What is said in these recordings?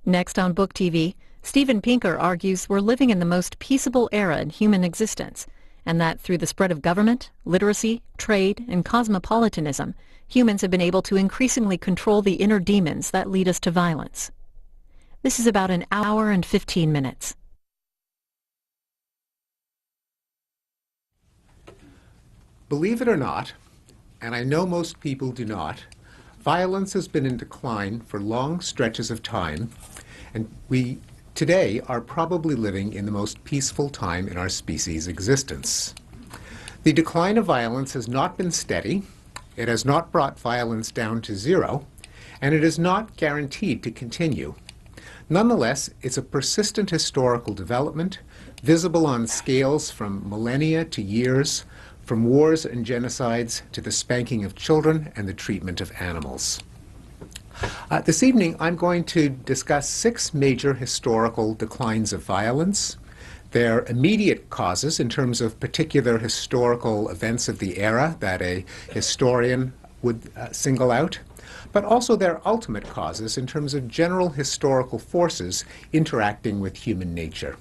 Next on Book TV, Steven Pinker argues we're living in the most peaceable era in human existence, and that through the spread of government, literacy, trade, and cosmopolitanism, humans have been able to increasingly control the inner demons that lead us to violence. This is about an hour and 15 minutes. Believe it or not, and I know most people do not, violence has been in decline for long stretches of time, and we today are probably living in the most peaceful time in our species' existence. The decline of violence has not been steady, it has not brought violence down to zero, and it is not guaranteed to continue. Nonetheless, it's a persistent historical development, visible on scales from millennia to years, from wars and genocides to the spanking of children and the treatment of animals. This evening, I'm going to discuss 6 major historical declines of violence, their immediate causes in terms of particular historical events of the era that a historian would single out, but also their ultimate causes in terms of general historical forces interacting with human nature.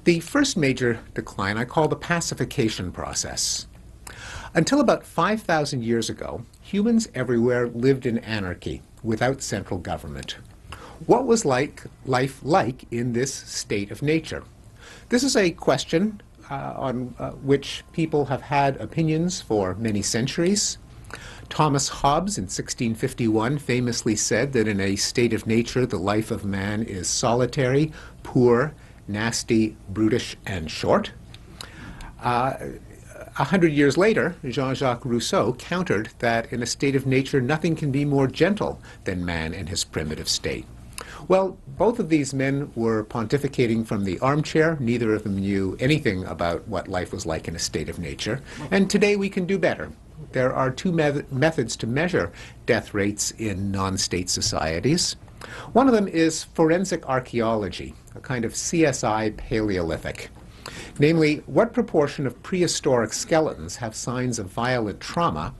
The first major decline I call the pacification process. Until about 5,000 years ago, humans everywhere lived in anarchy without central government. What was life like in this state of nature? This is a question on which people have had opinions for many centuries. Thomas Hobbes in 1651 famously said that in a state of nature the life of man is solitary, poor, nasty, brutish, and short. 100 years later, Jean-Jacques Rousseau countered that in a state of nature nothing can be more gentle than man in his primitive state. Well, both of these men were pontificating from the armchair. Neither of them knew anything about what life was like in a state of nature. And today we can do better. There are 2 methods to measure death rates in non-state societies. One of them is forensic archaeology, a kind of CSI Paleolithic. Namely, what proportion of prehistoric skeletons have signs of violent trauma,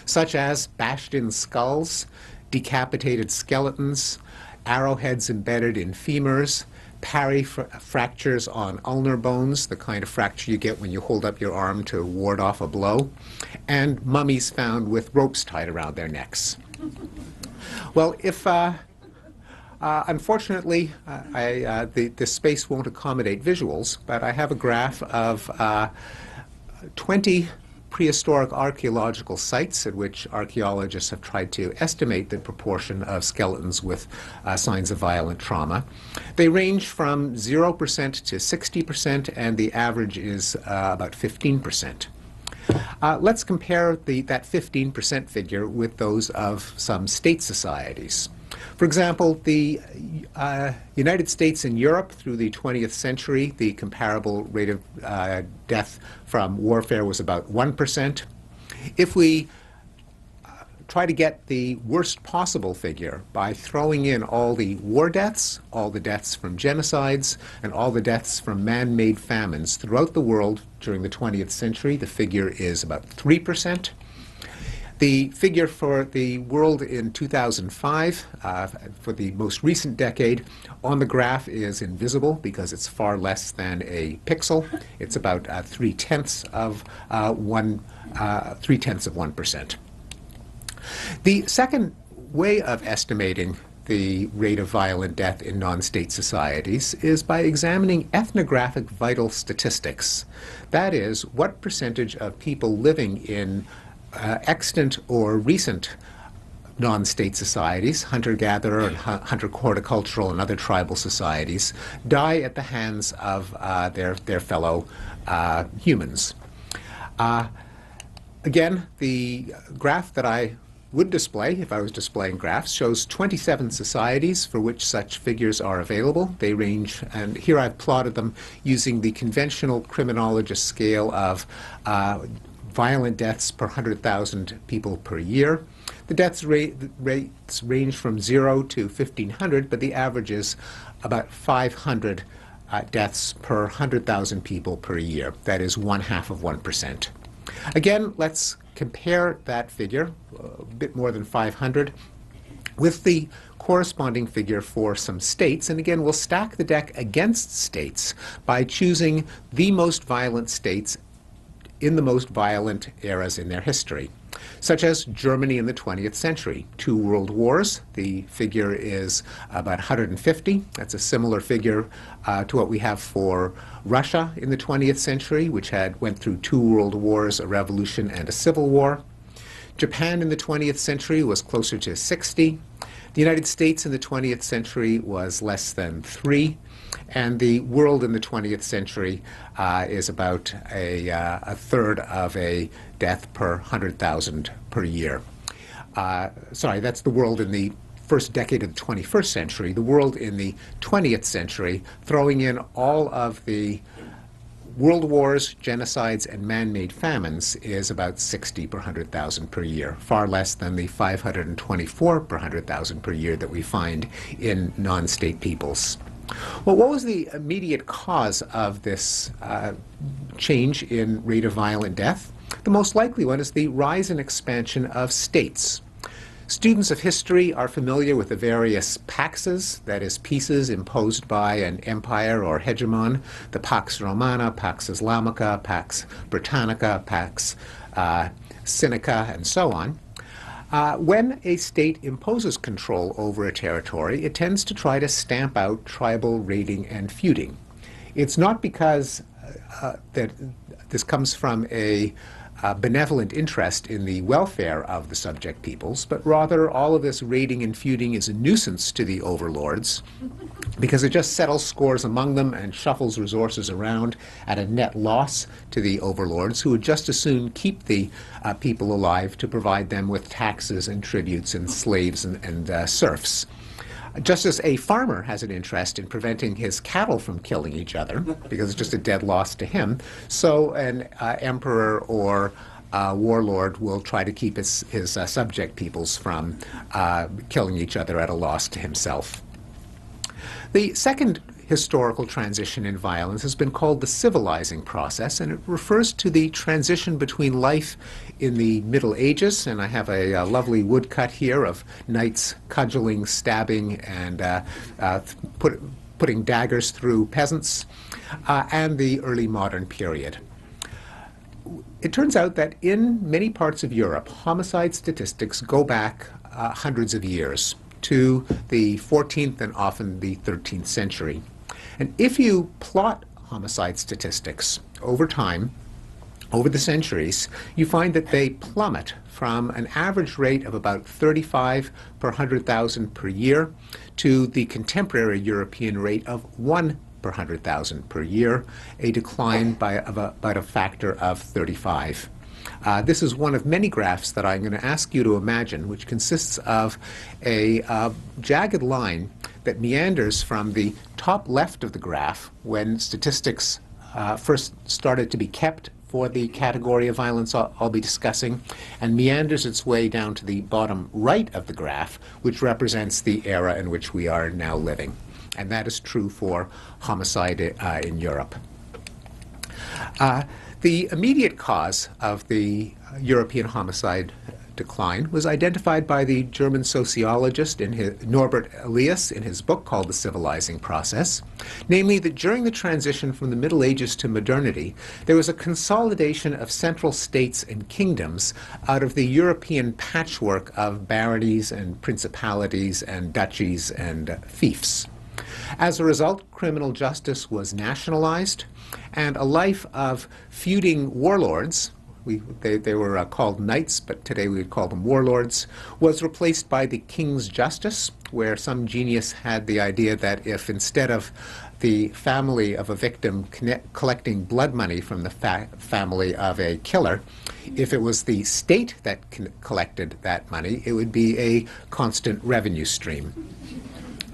such as bashed-in skulls, decapitated skeletons, arrowheads embedded in femurs, parry fractures on ulnar bones, the kind of fracture you get when you hold up your arm to ward off a blow, and mummies found with ropes tied around their necks. Well, if unfortunately, the space won't accommodate visuals, but I have a graph of 20 prehistoric archaeological sites at which archaeologists have tried to estimate the proportion of skeletons with signs of violent trauma. They range from 0% to 60%, and the average is about 15%. Let's compare that 15% figure with those of some state societies. For example, the United States and Europe through the 20th century, the comparable rate of death from warfare was about 1%. If we try to get the worst possible figure by throwing in all the war deaths, all the deaths from genocides, and all the deaths from man-made famines throughout the world during the 20th century, the figure is about 3%. The figure for the world in 2005, for the most recent decade, on the graph is invisible because it's far less than a pixel. It's about 3/10 of 1%. The second way of estimating the rate of violent death in non-state societies is by examining ethnographic vital statistics. That is, what percentage of people living in extant or recent non-state societies, hunter-gatherer and hunter-horticultural and other tribal societies, die at the hands of their fellow humans. Again, the graph that I would display, if I was displaying graphs, shows 27 societies for which such figures are available. They range, and here I've plotted them using the conventional criminologist scale of violent deaths per 100,000 people per year. The deaths rates range from 0 to 1,500, but the average is about 500 deaths per 100,000 people per year. That is 1/2 of 1%. Again, let's compare that figure, a bit more than 500, with the corresponding figure for some states. And again, we'll stack the deck against states by choosing the most violent states in the most violent eras in their history, such as Germany in the 20th century. 2 world wars, the figure is about 150. That's a similar figure to what we have for Russia in the 20th century, which went through 2 world wars, a revolution, and a civil war. Japan in the 20th century was closer to 60. The United States in the 20th century was less than 3. And the world in the 20th century is about a third of a death per 100,000 per year. Sorry, that's the world in the first decade of the 21st century. The world in the 20th century, throwing in all of the world wars, genocides, and man-made famines, is about 60 per 100,000 per year, far less than the 524 per 100,000 per year that we find in non-state peoples. Well, what was the immediate cause of this change in rate of violent death? The most likely one is the rise and expansion of states. Students of history are familiar with the various paxes, that is, peaces imposed by an empire or hegemon, the Pax Romana, Pax Islamica, Pax Britannica, Pax Sinica, and so on. When a state imposes control over a territory, it tends to try to stamp out tribal raiding and feuding. It's not because that this comes from a benevolent interest in the welfare of the subject peoples, but rather all of this raiding and feuding is a nuisance to the overlords because it just settles scores among them and shuffles resources around at a net loss to the overlords, who would just as soon keep the people alive to provide them with taxes and tributes and slaves and serfs. Just as a farmer has an interest in preventing his cattle from killing each other, because it's just a dead loss to him, so an emperor or warlord will try to keep his subject peoples from killing each other at a loss to himself. The second historical transition in violence has been called the civilizing process, and it refers to the transition between life in the Middle Ages, and I have a lovely woodcut here of knights cudgeling, stabbing, and putting daggers through peasants, and the early modern period. It turns out that in many parts of Europe, homicide statistics go back hundreds of years to the 14th and often the 13th century. And if you plot homicide statistics over time, over the centuries, you find that they plummet from an average rate of about 35 per 100,000 per year to the contemporary European rate of 1 per 100,000 per year, a decline of about a factor of 35. This is one of many graphs that I'm going to ask you to imagine, which consists of a jagged line that meanders from the top left of the graph when statistics first started to be kept for the category of violence I'll be discussing, and meanders its way down to the bottom right of the graph, which represents the era in which we are now living. And that is true for homicide in Europe. The immediate cause of the European homicide decline was identified by the German sociologist Norbert Elias in his book called The Civilizing Process, namely that during the transition from the Middle Ages to modernity, there was a consolidation of central states and kingdoms out of the European patchwork of baronies and principalities and duchies and fiefs. As a result, criminal justice was nationalized, and a life of feuding warlords, they were called knights, but today we would call them warlords, was replaced by the king's justice, where some genius had the idea that if instead of the family of a victim collecting blood money from the family of a killer, if it was the state that collected that money, it would be a constant revenue stream.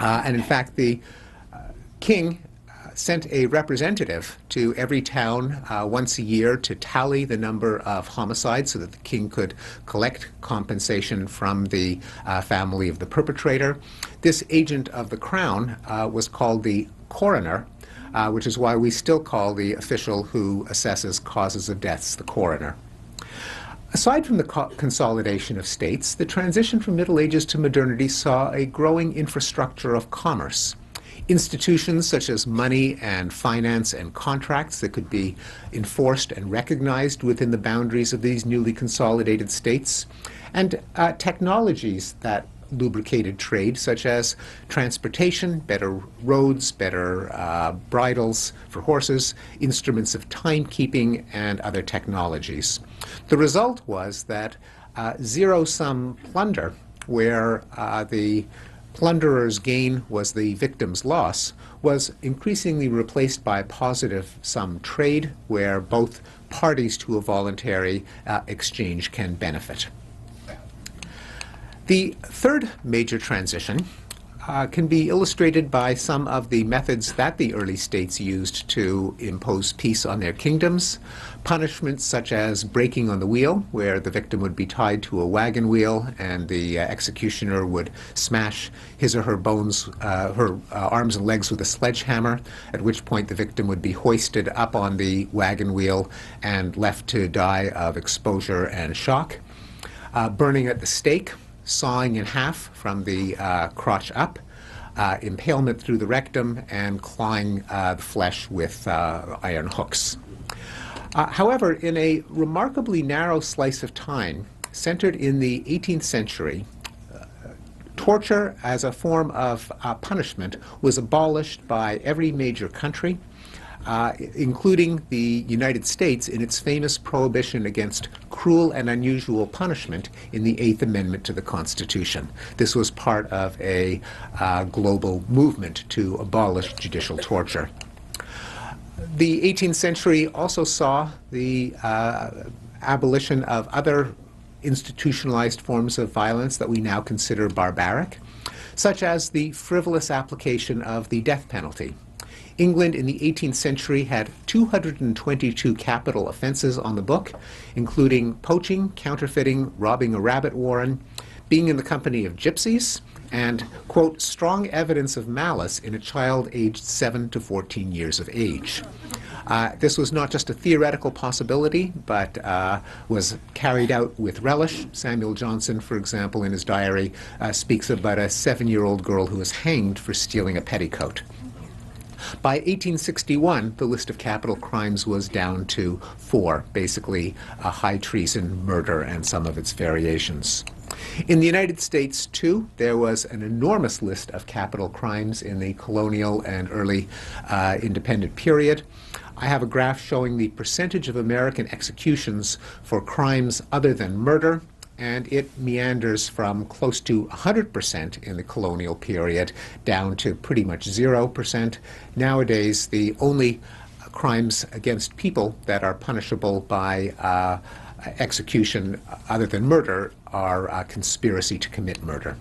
And in fact, the king sent a representative to every town once a year to tally the number of homicides so that the king could collect compensation from the family of the perpetrator. This agent of the crown was called the coroner, which is why we still call the official who assesses causes of deaths the coroner. Aside from the consolidation of states, the transition from Middle Ages to modernity saw a growing infrastructure of commerce. Institutions such as money and finance and contracts that could be enforced and recognized within the boundaries of these newly consolidated states, and technologies that lubricated trade, such as transportation, better roads, better bridles for horses, instruments of timekeeping, and other technologies. The result was that zero-sum plunder, where the plunderer's gain was the victim's loss, was increasingly replaced by positive-sum trade, where both parties to a voluntary exchange can benefit. The third major transition can be illustrated by some of the methods that the early states used to impose peace on their kingdoms. Punishments such as breaking on the wheel, where the victim would be tied to a wagon wheel and the executioner would smash his or her bones, her arms and legs with a sledgehammer, at which point the victim would be hoisted up on the wagon wheel and left to die of exposure and shock. Burning at the stake, sawing in half from the crotch up, impalement through the rectum, and clawing the flesh with iron hooks. However, in a remarkably narrow slice of time, centered in the 18th century, torture as a form of punishment was abolished by every major country, including the United States in its famous prohibition against cruel and unusual punishment in the Eighth Amendment to the Constitution. This was part of a global movement to abolish judicial torture. The 18th century also saw the abolition of other institutionalized forms of violence that we now consider barbaric, such as the frivolous application of the death penalty. England in the 18th century had 222 capital offenses on the book, including poaching, counterfeiting, robbing a rabbit warren, being in the company of gypsies, and, quote, strong evidence of malice in a child aged 7 to 14 years of age. This was not just a theoretical possibility, but was carried out with relish. Samuel Johnson, for example, in his diary, speaks about a 7-year-old girl who was hanged for stealing a petticoat. By 1861, the list of capital crimes was down to 4, basically high treason, murder, and some of its variations. In the United States, too, there was an enormous list of capital crimes in the colonial and early independent period. I have a graph showing the percentage of American executions for crimes other than murder, and it meanders from close to 100% in the colonial period down to pretty much 0%. Nowadays, the only crimes against people that are punishable by execution other than murder are conspiracy to commit murder.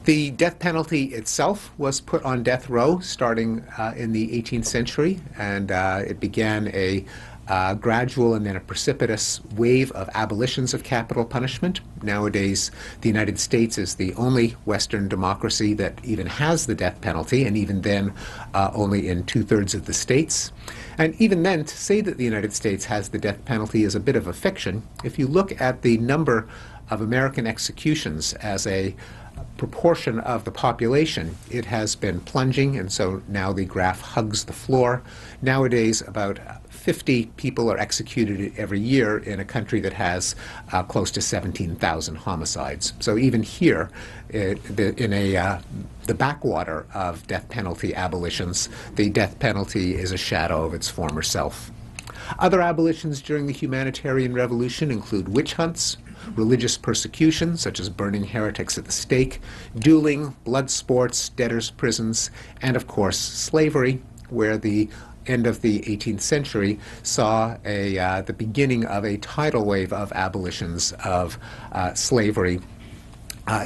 The death penalty itself was put on death row starting in the 18th century, and it began a gradual and then a precipitous wave of abolitions of capital punishment. Nowadays, the United States is the only Western democracy that even has the death penalty, and even then only in 2/3 of the states. And even then, to say that the United States has the death penalty is a bit of a fiction. If you look at the number of American executions as a proportion of the population, it has been plunging, and so now the graph hugs the floor. Nowadays, about 50 people are executed every year in a country that has close to 17,000 homicides. So even here, in the backwater of death penalty abolitions, the death penalty is a shadow of its former self. Other abolitions during the humanitarian revolution include witch hunts, religious persecution, such as burning heretics at the stake, dueling, blood sports, debtors' prisons, and of course slavery, where the end of the 18th century saw the beginning of a tidal wave of abolitions of slavery.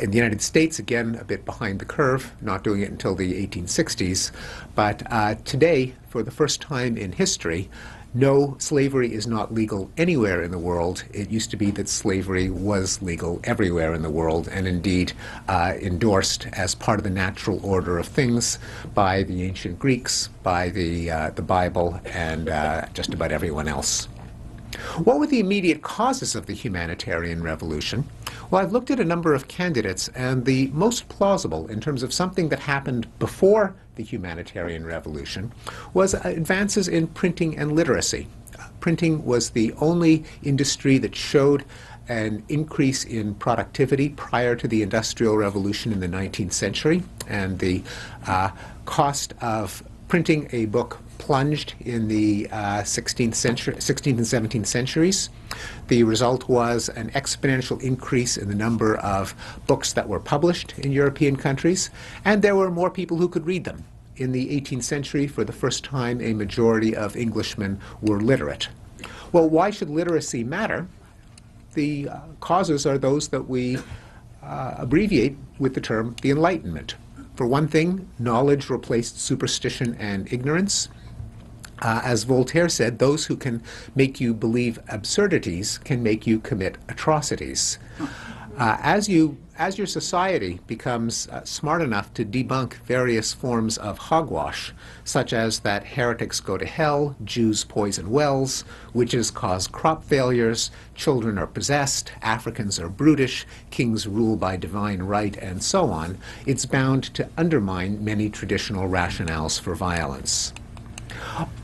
In the United States, again, a bit behind the curve, not doing it until the 1860s. But today, for the first time in history, no, slavery is not legal anywhere in the world. It used to be that slavery was legal everywhere in the world, and indeed endorsed as part of the natural order of things by the ancient Greeks, by the Bible, and just about everyone else. What were the immediate causes of the humanitarian revolution? Well, I've looked at a number of candidates, and the most plausible in terms of something that happened before the humanitarian revolution was advances in printing and literacy. Printing was the only industry that showed an increase in productivity prior to the Industrial Revolution in the 19th century, and the cost of printing a book plunged in the 16th and 17th centuries. The result was an exponential increase in the number of books that were published in European countries, and there were more people who could read them. In the 18th century, for the first time, a majority of Englishmen were literate. Well, why should literacy matter? The causes are those that we abbreviate with the term the Enlightenment. For one thing, knowledge replaced superstition and ignorance. As Voltaire said, those who can make you believe absurdities can make you commit atrocities. As your society becomes smart enough to debunk various forms of hogwash, such as that heretics go to hell, Jews poison wells, witches cause crop failures, children are possessed, Africans are brutish, kings rule by divine right, and so on, it's bound to undermine many traditional rationales for violence.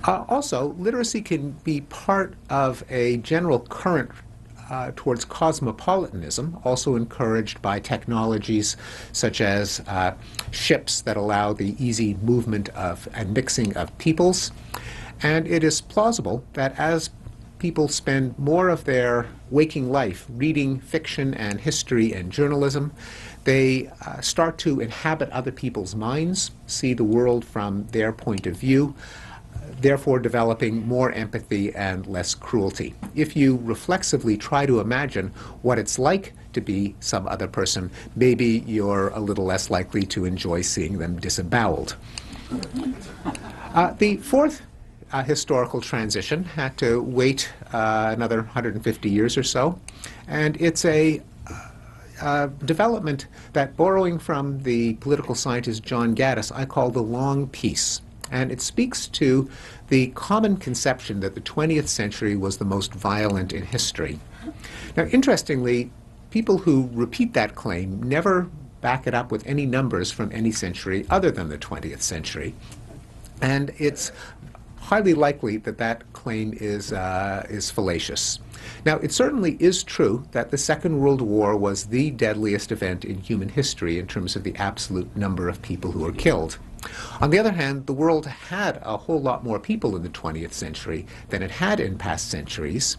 Also, literacy can be part of a general current towards cosmopolitanism, also encouraged by technologies such as ships that allow the easy movement of and mixing of peoples. And it is plausible that as people spend more of their waking life reading fiction and history and journalism, they start to inhabit other people's minds, see the world from their point of view, therefore developing more empathy and less cruelty. If you reflexively try to imagine what it's like to be some other person, maybe you're a little less likely to enjoy seeing them disemboweled. The fourth historical transition had to wait another 150 years or so, and it's a development that, borrowing from the political scientist John Gaddis, I call the long peace. And it speaks to the common conception that the 20th century was the most violent in history. Now, interestingly, people who repeat that claim never back it up with any numbers from any century other than the 20th century. And it's highly likely that that claim is fallacious. Now, it certainly is true that the Second World War was the deadliest event in human history in terms of the absolute number of people who were killed. On the other hand, the world had a whole lot more people in the 20th century than it had in past centuries,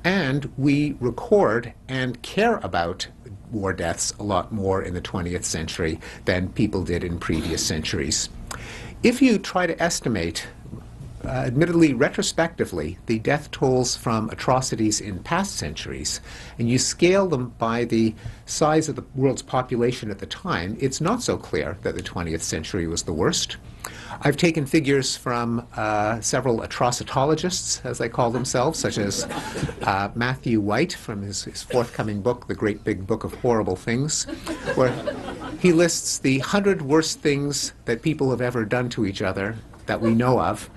and we record and care about war deaths a lot more in the 20th century than people did in previous centuries. If you try to estimate, admittedly retrospectively, the death tolls from atrocities in past centuries, and you scale them by the size of the world's population at the time, it's not so clear that the 20th century was the worst. I've taken figures from several atrocitologists, as they call themselves, such as Matthew White from his forthcoming book, The Great Big Book of Horrible Things, where he lists the 100 worst things that people have ever done to each other that we know of.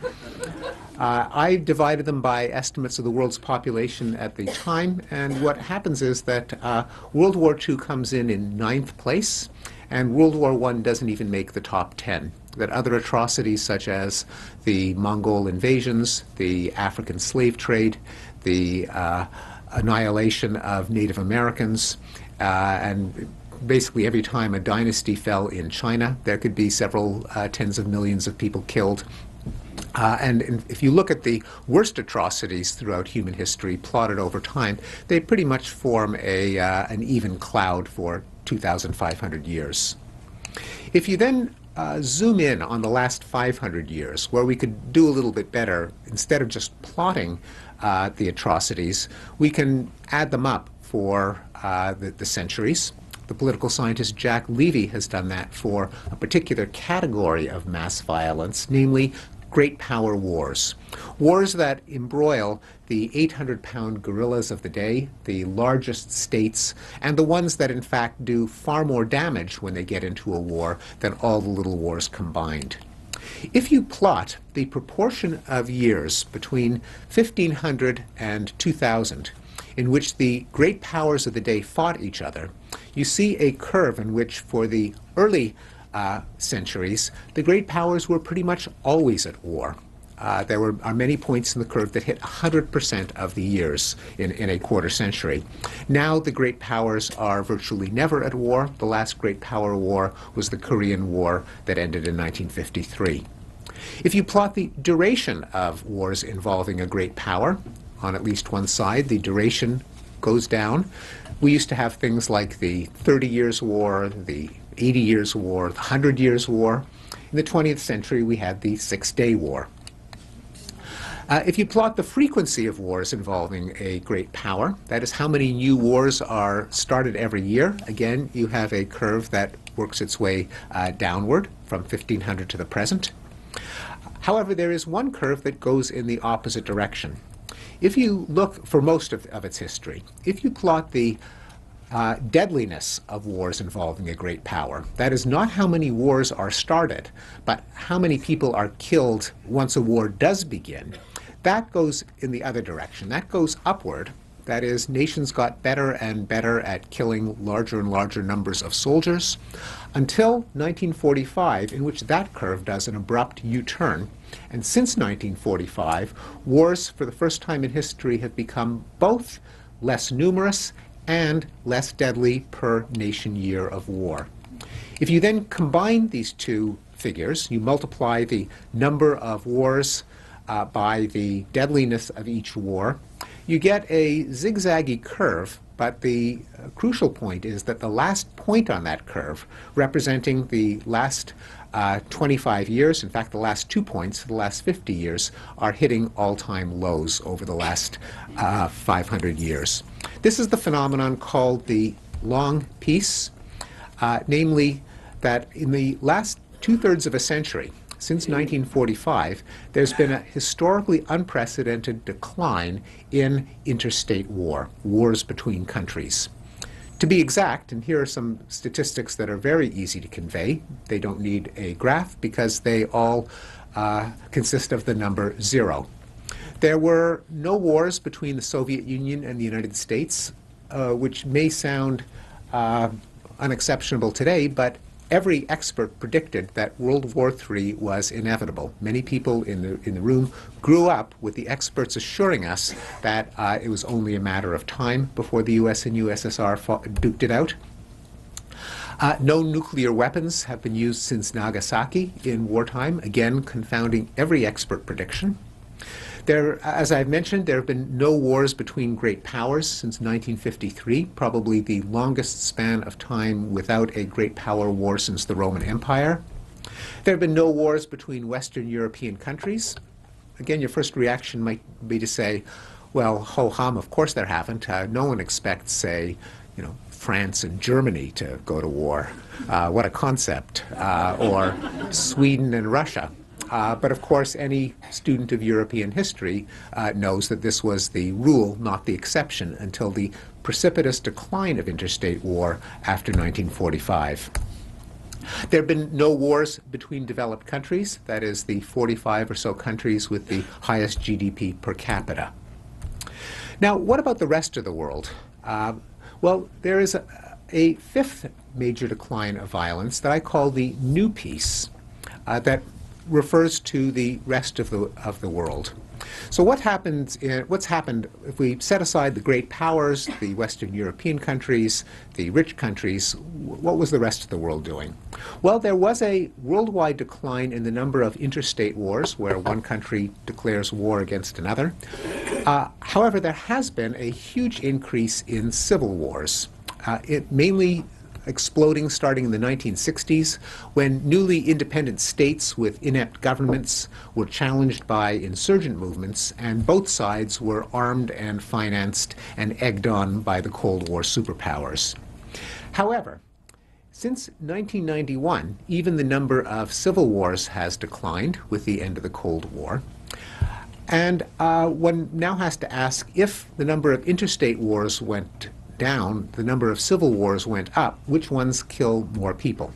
I divided them by estimates of the world's population at the time, and what happens is that World War II comes in ninth place, and World War I doesn't even make the top 10. That other atrocities such as the Mongol invasions, the African slave trade, the annihilation of Native Americans, and basically every time a dynasty fell in China, there could be several tens of millions of people killed. And if you look at the worst atrocities throughout human history plotted over time, they pretty much form an even cloud for 2,500 years. If you then zoom in on the last 500 years, where we could do a little bit better, instead of just plotting the atrocities, we can add them up for the centuries. The political scientist Jack Levy has done that for a particular category of mass violence, namely great power wars. Wars that embroil the 800-pound gorillas of the day, the largest states, and the ones that in fact do far more damage when they get into a war than all the little wars combined. If you plot the proportion of years between 1500 and 2000 in which the great powers of the day fought each other, you see a curve in which for the early centuries, the great powers were pretty much always at war. There are many points in the curve that hit 100% of the years in a quarter century. Now the great powers are virtually never at war. The last great power war was the Korean War that ended in 1953. If you plot the duration of wars involving a great power, on at least one side, the duration goes down. We used to have things like the 30 Years' War, the 80 Years' War, the 100 Years' War. In the 20th century, we had the Six-Day War. If you plot the frequency of wars involving a great power, that is how many new wars are started every year, again, you have a curve that works its way downward from 1500 to the present. However, there is one curve that goes in the opposite direction. If you look for most of its history, if you plot the deadliness of wars involving a great power, that is not how many wars are started, but how many people are killed once a war does begin, that goes in the other direction. That goes upward. That is, nations got better and better at killing larger and larger numbers of soldiers until 1945, in which that curve does an abrupt U-turn. And since 1945, wars for the first time in history have become both less numerous and less deadly per nation year of war. If you then combine these two figures, you multiply the number of wars by the deadliness of each war, you get a zigzaggy curve, but the crucial point is that the last point on that curve, representing the last 25 years, in fact the last 2 points for the last 50 years, are hitting all-time lows over the last 500 years. This is the phenomenon called the long peace, namely that in the last two-thirds of a century, since 1945, there's been a historically unprecedented decline in interstate war, wars between countries. To be exact, and here are some statistics that are very easy to convey. They don't need a graph because they all consist of the number 0. There were no wars between the Soviet Union and the United States, which may sound unexceptionable today, but every expert predicted that World War III was inevitable. Many people in the room grew up with the experts assuring us that it was only a matter of time before the US and USSR duked it out. No nuclear weapons have been used since Nagasaki in wartime, again confounding every expert prediction. As I've mentioned, there have been no wars between great powers since 1953, probably the longest span of time without a great power war since the Roman Empire. There have been no wars between Western European countries. Again, your first reaction might be to say, well, ho-hum, of course there haven't. No one expects, say, France and Germany to go to war. What a concept. Or Sweden and Russia. But of course, any student of European history knows that this was the rule, not the exception, until the precipitous decline of interstate war after 1945. There have been no wars between developed countries, that is, the 45 or so countries with the highest GDP per capita. Now, what about the rest of the world? Well, there is a fifth major decline of violence that I call the new peace, that refers to the rest of the world. So what's happened if we set aside the great powers, the Western European countries, the rich countries, what was the rest of the world doing? Well, there was a worldwide decline in the number of interstate wars where one country declares war against another. However, there has been a huge increase in civil wars. It mainly exploding starting in the 1960s when newly independent states with inept governments were challenged by insurgent movements, and both sides were armed and financed and egged on by the Cold War superpowers. However, since 1991, even the number of civil wars has declined with the end of the Cold War. And one now has to ask, if the number of interstate wars went down, the number of civil wars went up, which ones kill more people?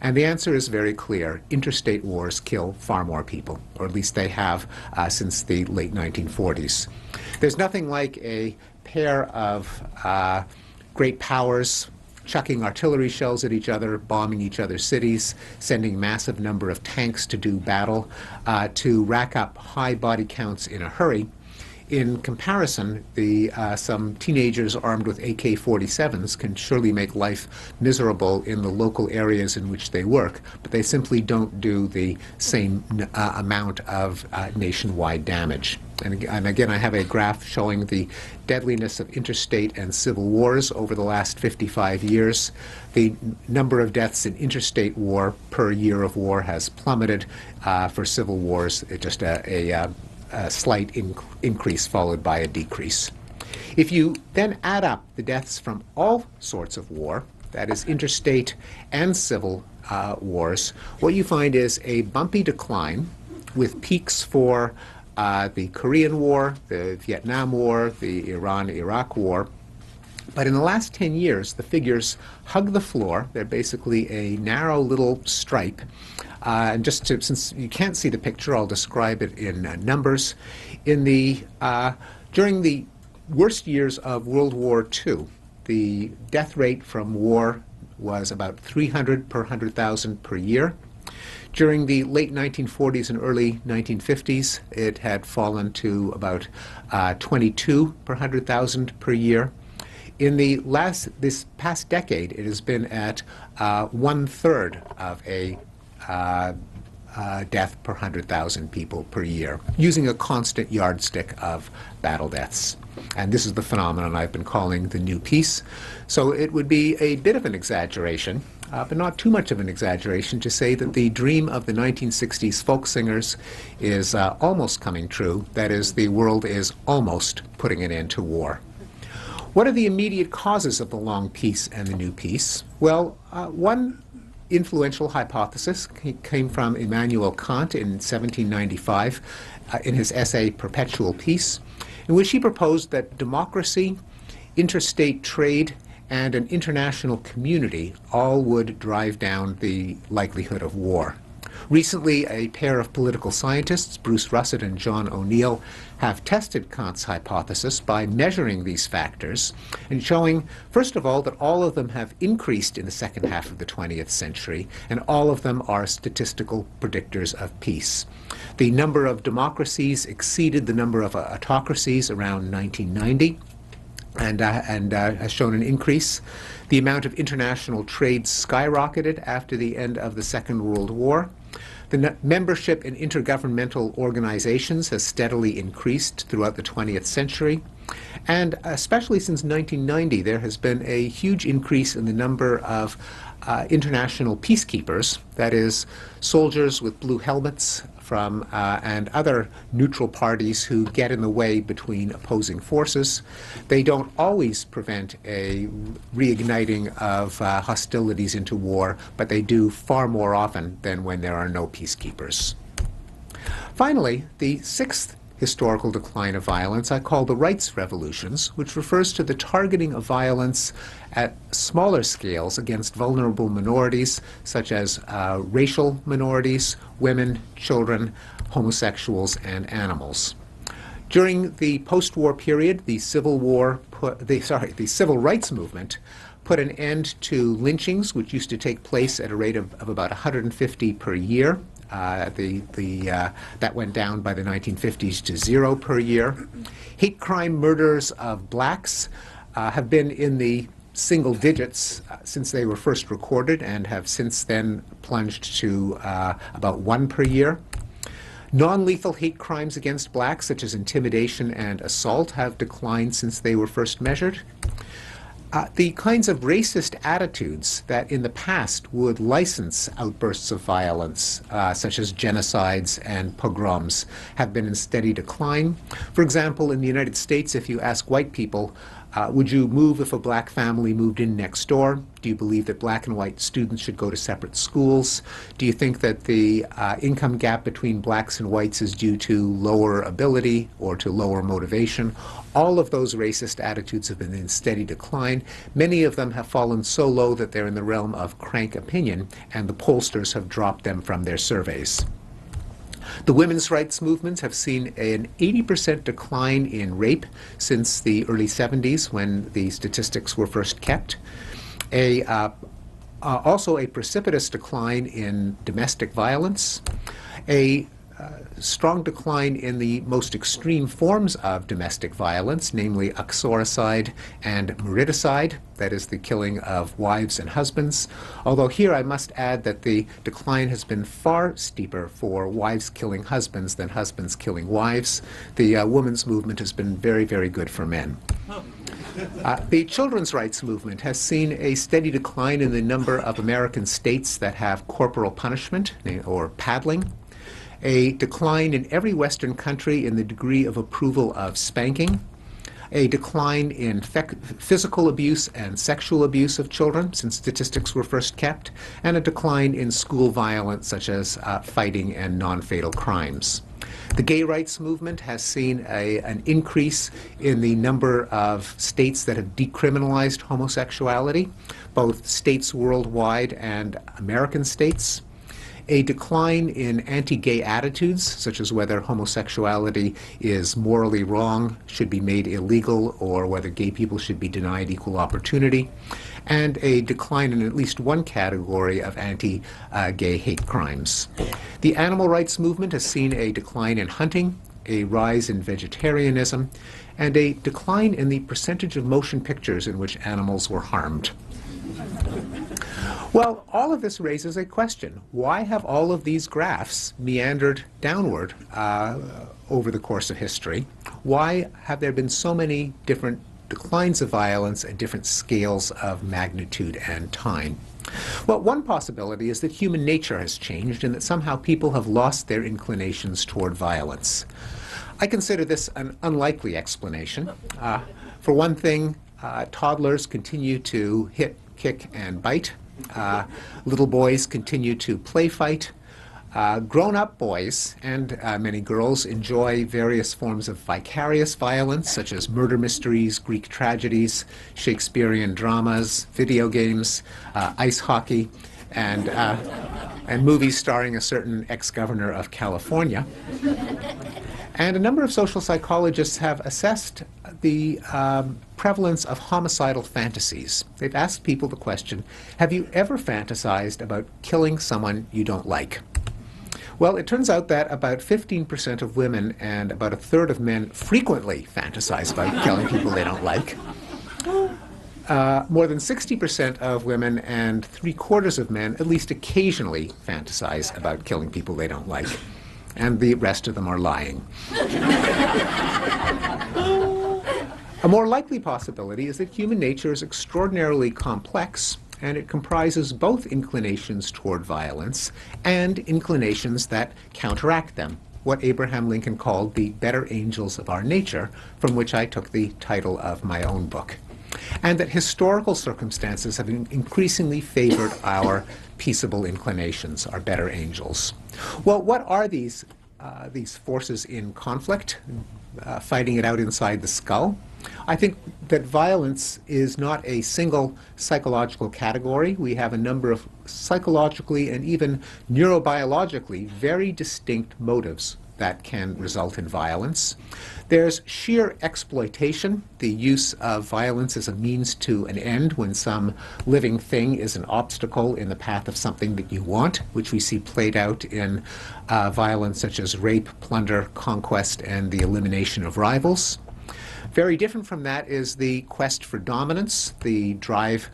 And the answer is very clear. Interstate wars kill far more people, or at least they have since the late 1940s. There's nothing like a pair of great powers chucking artillery shells at each other, bombing each other's cities, sending massive number of tanks to do battle, to rack up high body counts in a hurry. In comparison, some teenagers armed with AK-47s can surely make life miserable in the local areas in which they work, but they simply don't do the same amount of nationwide damage. And again, I have a graph showing the deadliness of interstate and civil wars over the last 55 years. The number of deaths in interstate war per year of war has plummeted. For civil wars, it's just a slight increase followed by a decrease. If you then add up the deaths from all sorts of war, that is interstate and civil wars, what you find is a bumpy decline with peaks for the Korean War, the Vietnam War, the Iran-Iraq War. But in the last 10 years, the figures hug the floor. They're basically a narrow little stripe. And since you can't see the picture, I'll describe it in numbers. During the worst years of World War II, the death rate from war was about 300 per 100,000 per year. During the late 1940s and early 1950s, it had fallen to about 22 per 100,000 per year. In this past decade, it has been at 1/3 of a death per 100,000 people per year, using a constant yardstick of battle deaths. And this is the phenomenon I've been calling the new peace. So it would be a bit of an exaggeration, but not too much of an exaggeration, to say that the dream of the 1960s folk singers is almost coming true. That is, the world is almost putting an end to war. What are the immediate causes of the long peace and the new peace? Well, one influential hypothesis came from Immanuel Kant in 1795 in his essay Perpetual Peace, in which he proposed that democracy, interstate trade, and an international community all would drive down the likelihood of war. Recently, a pair of political scientists, Bruce Russett and John O'Neill, have tested Kant's hypothesis by measuring these factors and showing, first of all, that all of them have increased in the second half of the 20th century, and all of them are statistical predictors of peace. The number of democracies exceeded the number of autocracies around 1990. And has shown an increase. The amount of international trade skyrocketed after the end of the Second World War. The membership in intergovernmental organizations has steadily increased throughout the 20th century. And especially since 1990, there has been a huge increase in the number of international peacekeepers, that is, soldiers with blue helmets and other neutral parties who get in the way between opposing forces. They don't always prevent a reigniting of hostilities into war, but they do far more often than when there are no peacekeepers. Finally, the sixth historical decline of violence I call the rights revolutions, which refers to the targeting of violence at smaller scales against vulnerable minorities such as racial minorities, women, children, homosexuals, and animals. During the post-war period, the civil rights movement put an end to lynchings, which used to take place at a rate of about 150 per year. That went down by the 1950s to 0 per year. Hate crime murders of blacks have been in the single digits since they were first recorded and have since then plunged to about 1 per year. Non-lethal hate crimes against blacks, such as intimidation and assault, have declined since they were first measured. The kinds of racist attitudes that in the past would license outbursts of violence, such as genocides and pogroms, have been in steady decline. For example, in the United States, if you ask white people Would you move if a black family moved in next door? Do you believe that black and white students should go to separate schools? Do you think that the income gap between blacks and whites is due to lower ability or to lower motivation? All of those racist attitudes have been in steady decline. Many of them have fallen so low that they're in the realm of crank opinion, and the pollsters have dropped them from their surveys. The women's rights movements have seen an 80% decline in rape since the early 70s, when the statistics were first kept. Also a precipitous decline in domestic violence, a strong decline in the most extreme forms of domestic violence, namely uxoricide and mariticide, that is the killing of wives and husbands. Although here I must add that the decline has been far steeper for wives killing husbands than husbands killing wives. The women's movement has been very, very good for men. The children's rights movement has seen a steady decline in the number of American states that have corporal punishment, or paddling, a decline in every Western country in the degree of approval of spanking, a decline in physical abuse and sexual abuse of children since statistics were first kept, and a decline in school violence such as fighting and non-fatal crimes. The gay rights movement has seen an increase in the number of states that have decriminalized homosexuality, both states worldwide and American states. A decline in anti-gay attitudes, such as whether homosexuality is morally wrong, should be made illegal, or whether gay people should be denied equal opportunity, and a decline in at least one category of anti-gay hate crimes. The animal rights movement has seen a decline in hunting, a rise in vegetarianism, and a decline in the percentage of motion pictures in which animals were harmed. Well, all of this raises a question. Why have all of these graphs meandered downward over the course of history? Why have there been so many different declines of violence at different scales of magnitude and time? Well, one possibility is that human nature has changed and that somehow people have lost their inclinations toward violence. I consider this an unlikely explanation. For one thing, toddlers continue to hit, kick, and bite. Little boys continue to play fight. Grown-up boys and many girls enjoy various forms of vicarious violence, such as murder mysteries, Greek tragedies, Shakespearean dramas, video games, ice hockey, and movies starring a certain ex-governor of California. And a number of social psychologists have assessed the prevalence of homicidal fantasies. They've asked people the question, have you ever fantasized about killing someone you don't like? Well, it turns out that about 15% of women and about a third of men frequently fantasize about killing people they don't like. More than 60% of women and 3/4 of men at least occasionally fantasize about killing people they don't like. And the rest of them are lying. A more likely possibility is that human nature is extraordinarily complex, and it comprises both inclinations toward violence and inclinations that counteract them, what Abraham Lincoln called the better angels of our nature, from which I took the title of my own book. And that historical circumstances have increasingly favored our peaceable inclinations, our better angels. Well, what are these forces in conflict, fighting it out inside the skull? I think that violence is not a single psychological category. We have a number of psychologically and even neurobiologically very distinct motives that can result in violence. There's sheer exploitation, the use of violence as a means to an end when some living thing is an obstacle in the path of something that you want, which we see played out in violence such as rape, plunder, conquest, and the elimination of rivals. Very different from that is the quest for dominance, the drive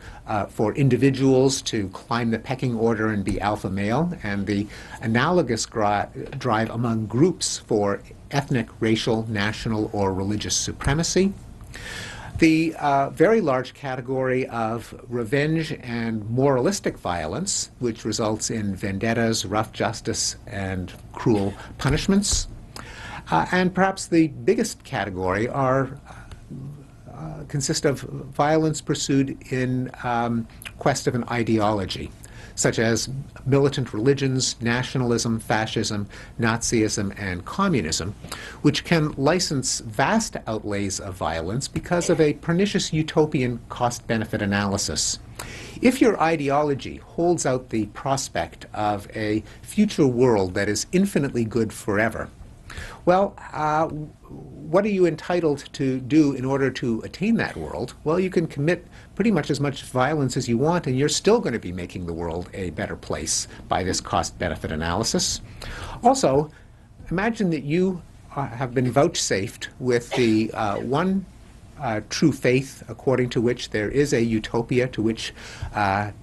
for individuals to climb the pecking order and be alpha male, and the analogous drive among groups for ethnic, racial, national, or religious supremacy. The very large category of revenge and moralistic violence, which results in vendettas, rough justice, and cruel punishments. And perhaps the biggest category are consist of violence pursued in quest of an ideology, such as militant religions, nationalism, fascism, Nazism, and communism, which can license vast outlays of violence because of a pernicious utopian cost-benefit analysis. If your ideology holds out the prospect of a future world that is infinitely good forever, well, what are you entitled to do in order to attain that world? Well, you can commit pretty much as much violence as you want, and you're still going to be making the world a better place by this cost-benefit analysis. Also, imagine that you have been vouchsafed with the one true faith according to which there is a utopia to which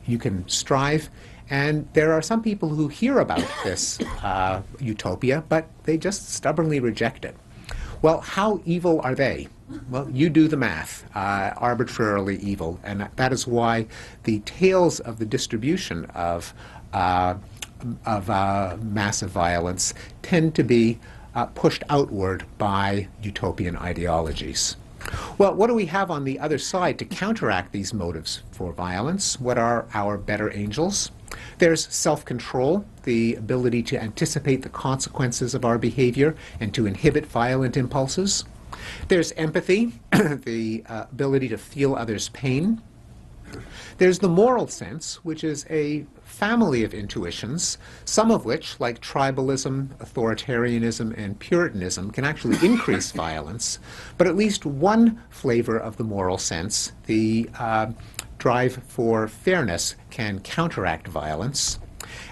you can strive. And there are some people who hear about this utopia, but they just stubbornly reject it. Well, how evil are they? Well, you do the math, arbitrarily evil. And that is why the tales of the distribution of massive violence tend to be pushed outward by utopian ideologies. Well, what do we have on the other side to counteract these motives for violence? What are our better angels? There's self-control, the ability to anticipate the consequences of our behavior and to inhibit violent impulses. There's empathy, the ability to feel others' pain. There's the moral sense, which is a family of intuitions, some of which, like tribalism, authoritarianism, and Puritanism, can actually increase violence. But at least one flavor of the moral sense, the drive for fairness, can counteract violence.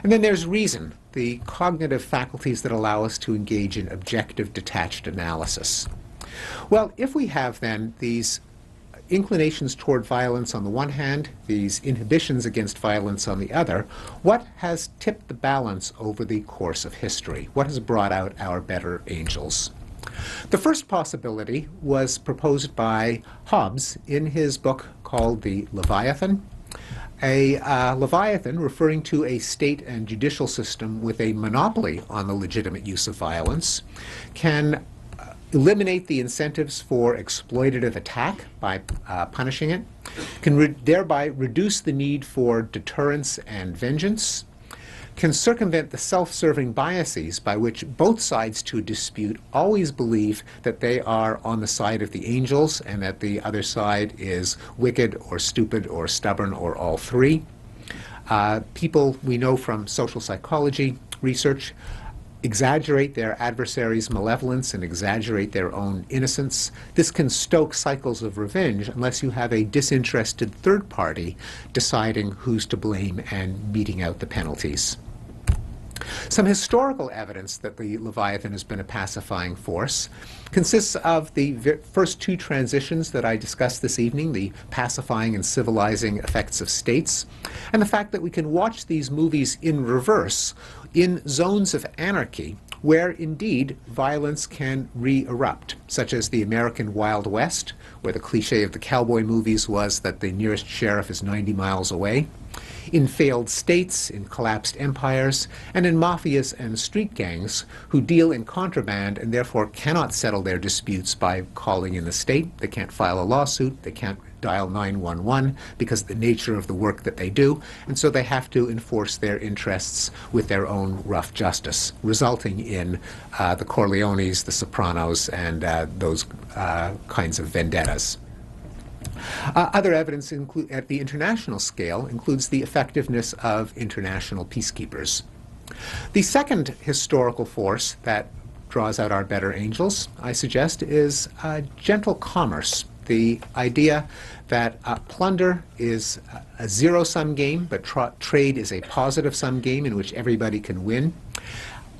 And then there's reason, the cognitive faculties that allow us to engage in objective, detached analysis. Well, if we have then these inclinations toward violence on the one hand, these inhibitions against violence on the other, what has tipped the balance over the course of history? What has brought out our better angels? The first possibility was proposed by Hobbes in his book called The Leviathan. A Leviathan, referring to a state and judicial system with a monopoly on the legitimate use of violence, can eliminate the incentives for exploitative attack by punishing it, can thereby reduce the need for deterrence and vengeance, can circumvent the self-serving biases by which both sides to a dispute always believe that they are on the side of the angels and that the other side is wicked or stupid or stubborn or all three. People we know from social psychology research exaggerate their adversaries' malevolence and exaggerate their own innocence. This can stoke cycles of revenge unless you have a disinterested third party deciding who's to blame and meting out the penalties. Some historical evidence that the Leviathan has been a pacifying force consists of the first two transitions that I discussed this evening, the pacifying and civilizing effects of states, and the fact that we can watch these movies in reverse in zones of anarchy where indeed violence can re-erupt, such as the American Wild West, where the cliche of the cowboy movies was that the nearest sheriff is 90 miles away, in failed states, in collapsed empires, and in mafias and street gangs who deal in contraband and therefore cannot settle their disputes by calling in the state. They can't file a lawsuit. They can't dial 911 because of the nature of the work that they do, and so they have to enforce their interests with their own rough justice, resulting in the Corleones, the Sopranos, and those kinds of vendettas. Other evidence at the international scale includes the effectiveness of international peacekeepers. The second historical force that draws out our better angels, I suggest, is gentle commerce. The idea that plunder is a zero-sum game, but trade is a positive-sum game in which everybody can win.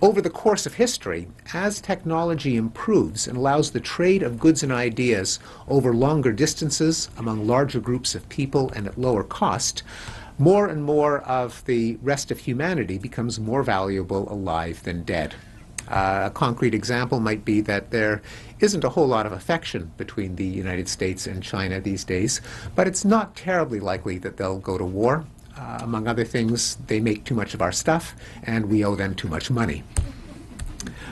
Over the course of history, as technology improves and allows the trade of goods and ideas over longer distances among larger groups of people and at lower cost, more and more of the rest of humanity becomes more valuable alive than dead. A concrete example might be that there isn't a whole lot of affection between the United States and China these days, but it's not terribly likely that they'll go to war. Among other things, they make too much of our stuff, and we owe them too much money.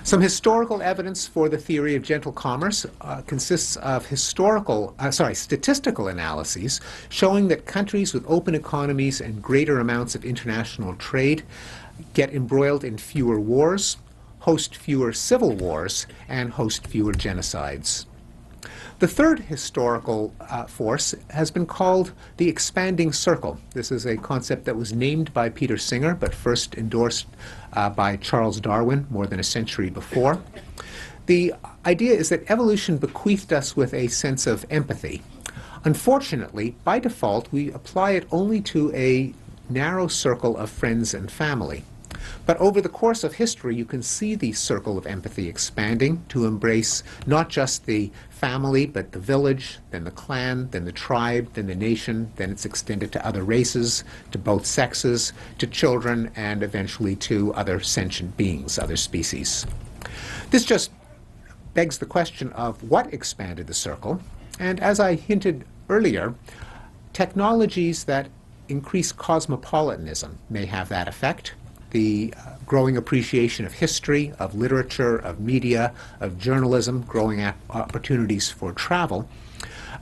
Some historical evidence for the theory of gentle commerce consists of statistical analyses showing that countries with open economies and greater amounts of international trade get embroiled in fewer wars, host fewer civil wars, and host fewer genocides. The third historical force has been called the expanding circle. This is a concept that was named by Peter Singer, but first endorsed by Charles Darwin more than a century before. The idea is that evolution bequeathed us with a sense of empathy. Unfortunately, by default, we apply it only to a narrow circle of friends and family. But over the course of history, you can see the circle of empathy expanding to embrace not just the family, but the village, then the clan, then the tribe, then the nation, then it's extended to other races, to both sexes, to children, and eventually to other sentient beings, other species. This just begs the question of what expanded the circle, and as I hinted earlier, technologies that increase cosmopolitanism may have that effect. The growing appreciation of history, of literature, of media, of journalism, growing opportunities for travel.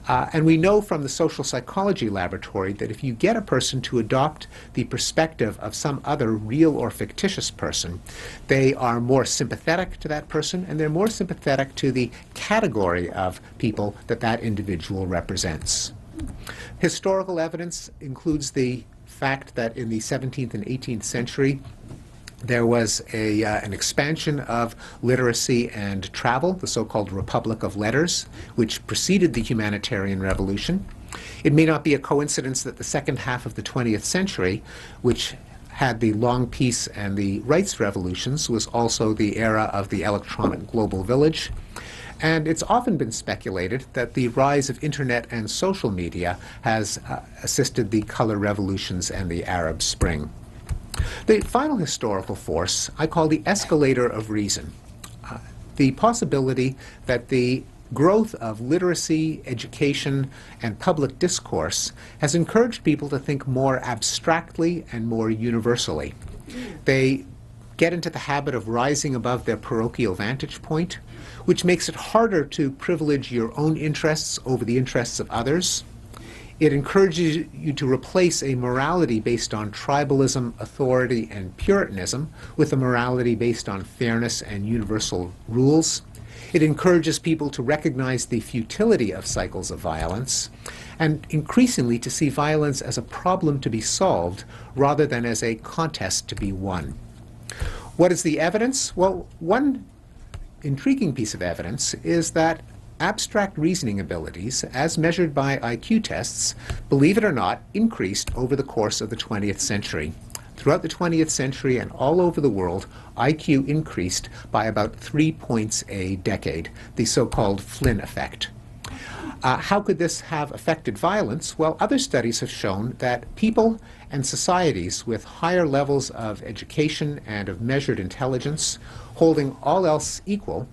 And we know from the social psychology laboratory that if you get a person to adopt the perspective of some other real or fictitious person, they are more sympathetic to that person, and they're more sympathetic to the category of people that that individual represents. Historical evidence includes the fact that in the 17th and 18th century, there was an expansion of literacy and travel, the so-called Republic of Letters, which preceded the Humanitarian Revolution. It may not be a coincidence that the second half of the 20th century, which had the long peace and the rights revolutions, was also the era of the electronic global village. And it's often been speculated that the rise of internet and social media has assisted the color revolutions and the Arab Spring. The final historical force I call the escalator of reason. The possibility that the growth of literacy, education, and public discourse has encouraged people to think more abstractly and more universally. They get into the habit of rising above their parochial vantage point, which makes it harder to privilege your own interests over the interests of others. It encourages you to replace a morality based on tribalism, authority, and Puritanism with a morality based on fairness and universal rules. It encourages people to recognize the futility of cycles of violence, and increasingly to see violence as a problem to be solved rather than as a contest to be won. What is the evidence? Well, one intriguing piece of evidence is that abstract reasoning abilities, as measured by IQ tests, believe it or not, increased over the course of the 20th century. Throughout the 20th century and all over the world, IQ increased by about 3 points a decade, the so-called Flynn effect. How could this have affected violence? Well, other studies have shown that people and societies with higher levels of education and of measured intelligence, holding all else equal,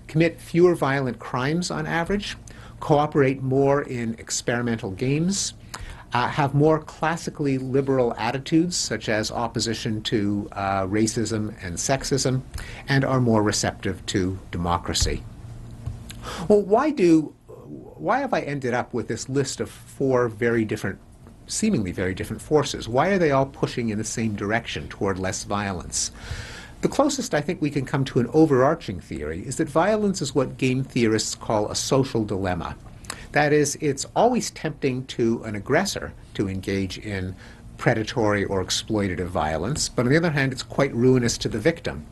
commit fewer violent crimes on average, cooperate more in experimental games, have more classically liberal attitudes, such as opposition to racism and sexism, and are more receptive to democracy. Well, why have I ended up with this list of four seemingly very different forces? Why are they all pushing in the same direction toward less violence? The closest I think we can come to an overarching theory is that violence is what game theorists call a social dilemma. That is, it's always tempting to an aggressor to engage in predatory or exploitative violence, but on the other hand, it's quite ruinous to the victim.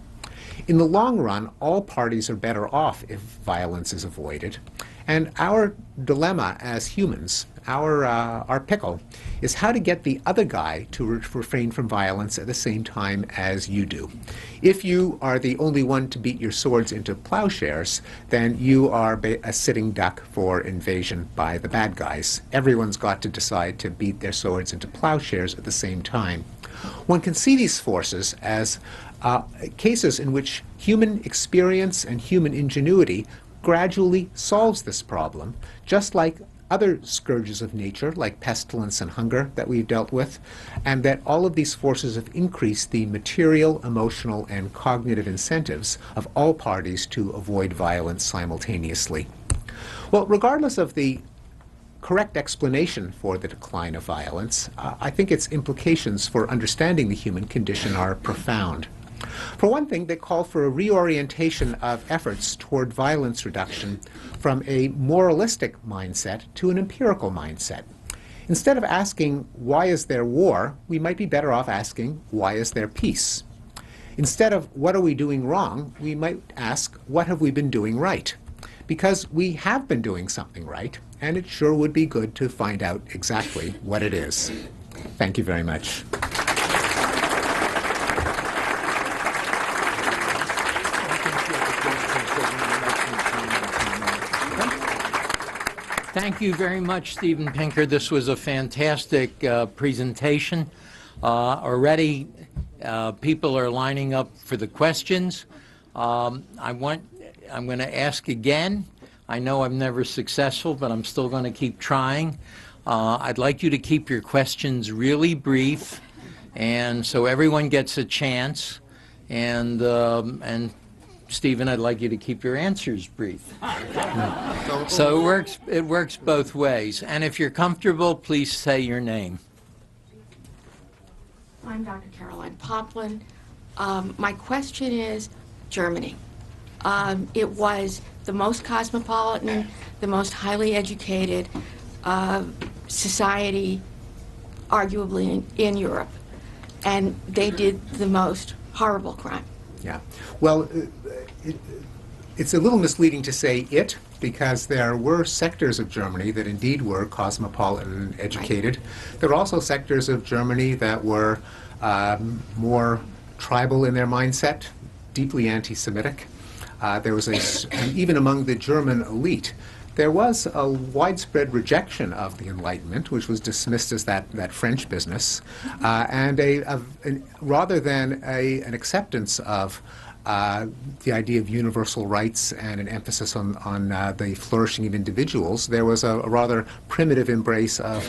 In the long run, all parties are better off if violence is avoided. And our dilemma as humans, our pickle, is how to get the other guy to refrain from violence at the same time as you do. If you are the only one to beat your swords into plowshares, then you are a sitting duck for invasion by the bad guys. Everyone's got to decide to beat their swords into plowshares at the same time. One can see these forces as cases in which human experience and human ingenuity gradually solves this problem, just like other scourges of nature, like pestilence and hunger, that we've dealt with, and that all of these forces have increased the material, emotional, and cognitive incentives of all parties to avoid violence simultaneously. Well, regardless of the correct explanation for the decline of violence, I think its implications for understanding the human condition are profound. For one thing, they call for a reorientation of efforts toward violence reduction from a moralistic mindset to an empirical mindset. Instead of asking, why is there war, we might be better off asking, why is there peace? Instead of, what are we doing wrong, we might ask, what have we been doing right? Because we have been doing something right, and it sure would be good to find out exactly what it is. Thank you very much. Thank you very much, Steven Pinker. This was a fantastic presentation. Already, people are lining up for the questions. I'm going to ask again. I know I'm never successful, but I'm still going to keep trying. I'd like you to keep your questions really brief, and so everyone gets a chance. And Stephen, I'd like you to keep your answers brief. So it works both ways. And if you're comfortable, please say your name. I'm Dr. Caroline Poplin. My question is Germany. It was the most cosmopolitan, the most highly educated society, arguably, in Europe. And they did the most horrible crime. Yeah. Well, it's a little misleading to say it, because there were sectors of Germany that indeed were cosmopolitan and educated. Right. There were also sectors of Germany that were more tribal in their mindset, deeply anti-Semitic. There was even among the German elite, there was a widespread rejection of the Enlightenment, which was dismissed as that French business, and rather than an acceptance of the idea of universal rights and an emphasis on the flourishing of individuals, there was a rather primitive embrace of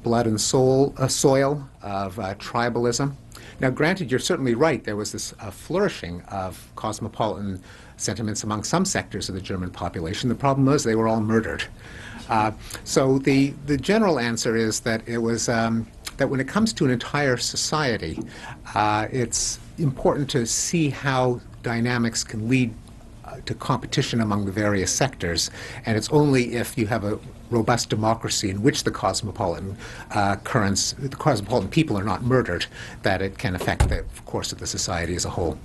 blood and soil, of tribalism. Now, granted, you're certainly right. There was this flourishing of cosmopolitan sentiments among some sectors of the German population. The problem was they were all murdered. So the general answer is that it was that when it comes to an entire society, it's important to see how dynamics can lead to competition among the various sectors, and it's only if you have a robust democracy in which the cosmopolitan people are not murdered that it can affect the course of the society as a whole.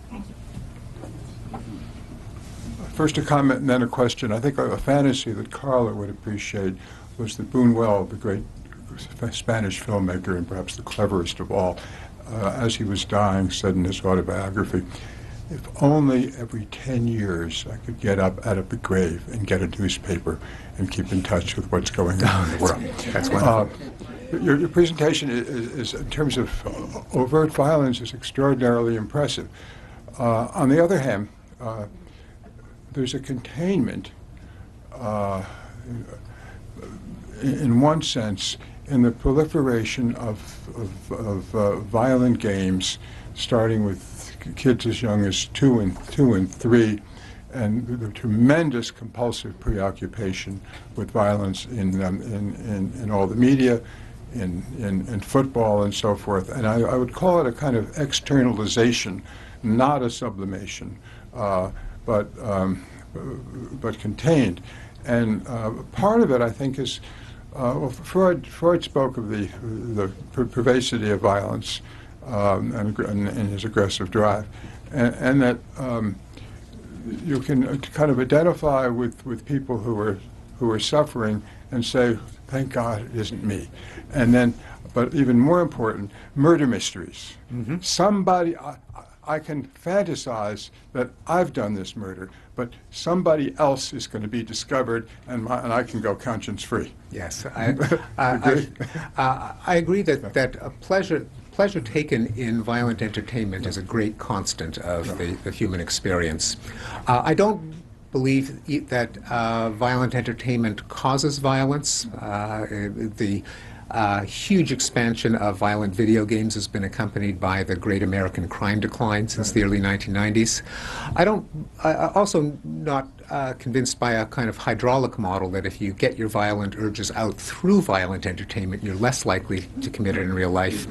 First a comment and then a question. I think a fantasy that Carla would appreciate was that Buñuel, the great Spanish filmmaker and perhaps the cleverest of all, as he was dying, said in his autobiography, if only every 10 years I could get up out of the grave and get a newspaper and keep in touch with what's going on in the world. That's wonderful. Your presentation is, in terms of overt violence, is extraordinarily impressive. On the other hand, there's a containment, in one sense, in the proliferation of violent games, starting with kids as young as 2 and 3, and the tremendous compulsive preoccupation with violence in all the media, in football and so forth. And I would call it a kind of externalization, not a sublimation, but contained. And part of it, I think, is well, Freud spoke of the pervasivity of violence and his aggressive drive, and that you can kind of identify with people who are suffering and say, "Thank God it isn't me," and then, but even more important, murder mysteries. Mm-hmm. Somebody. I can fantasize that I've done this murder, but somebody else is going to be discovered, and I can go conscience-free. Yes, I agree that a pleasure taken in violent entertainment is a great constant of the human experience. I don't believe that violent entertainment causes violence. The huge expansion of violent video games has been accompanied by the great American crime decline since the early 1990s. I'm also not convinced by a kind of hydraulic model that if you get your violent urges out through violent entertainment, you're less likely to commit it in real life.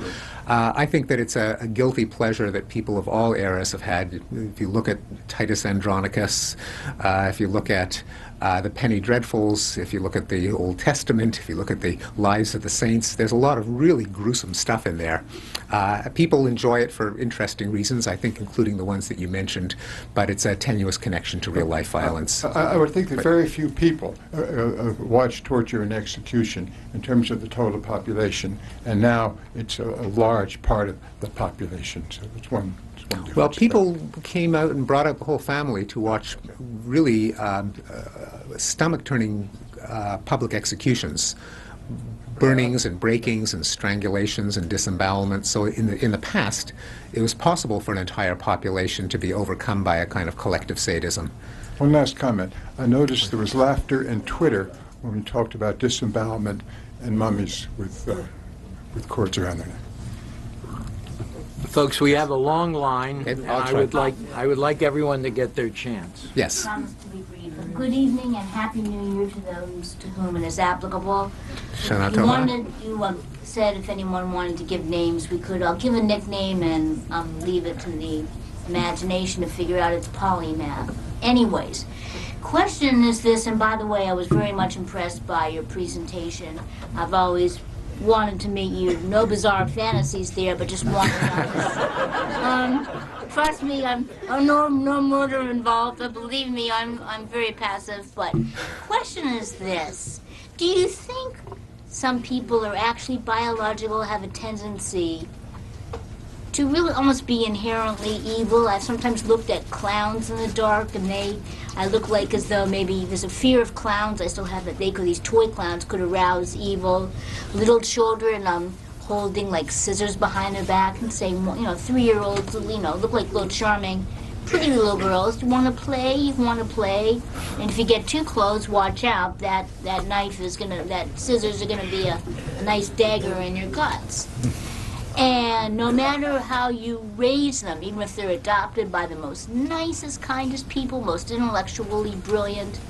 I think that it's a guilty pleasure that people of all eras have had. If you look at Titus Andronicus, if you look at the Penny Dreadfuls, if you look at the Old Testament, if you look at the Lives of the Saints, there's a lot of really gruesome stuff in there. People enjoy it for interesting reasons, I think, including the ones that you mentioned, but it's a tenuous connection to real-life violence. I would think that very few people watch torture and execution in terms of the total population, and now it's a large part of the population, so it's one difference. Well, people came out and brought up the whole family to watch really stomach-turning public executions, burnings and breakings and strangulations and disembowelment. So in the past, it was possible for an entire population to be overcome by a kind of collective sadism. One last comment. I noticed there was laughter in Twitter when we talked about disembowelment and mummies with cords around their neck. Folks, we have a long line, and I would like everyone to get their chance. Yes. Promise to be brief. Good evening and Happy New Year to those to whom it is applicable. You said if anyone wanted to give names, we could. I'll give a nickname and leave it to the imagination to figure out its polymath. Anyways, question is this, and by the way, I was very much impressed by your presentation. I've always wanted to meet you. No bizarre fantasies there, but just wanted to trust me, I'm no murder involved, but believe me, I'm very passive. But question is this: do you think some people are actually biological, have a tendency to really almost be inherently evil? I've sometimes looked at clowns in the dark, and I look like as though maybe there's a fear of clowns. I still have that these toy clowns could arouse evil. Little children holding like scissors behind their back and saying, 3-year-olds, look like little charming, pretty little girls. You want to play? You want to play? And if you get too close, watch out. That scissors are gonna be a nice dagger in your guts. And no matter how you raise them, even if they're adopted by the most nicest, kindest people, most intellectually brilliant,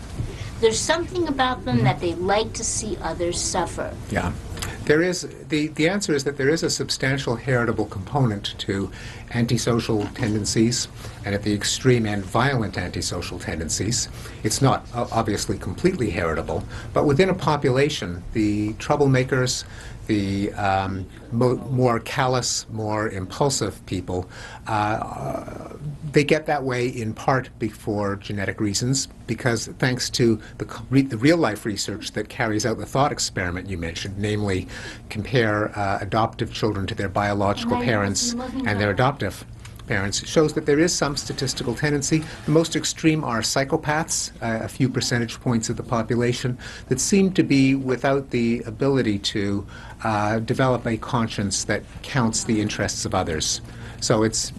there's something about them that they like to see others suffer. Yeah. There is, the answer is that there is a substantial heritable component to antisocial tendencies, and at the extreme end, violent antisocial tendencies. It's not obviously completely heritable, but within a population, the troublemakers, the more callous, more impulsive people, they get that way in part for genetic reasons, because thanks to the real-life research that carries out the thought experiment you mentioned, namely compare adoptive children to their biological parents and their adoptive parents, shows that there is some statistical tendency. The most extreme are psychopaths, a few percentage points of the population, that seem to be without the ability to develop a conscience that counts the interests of others. So it's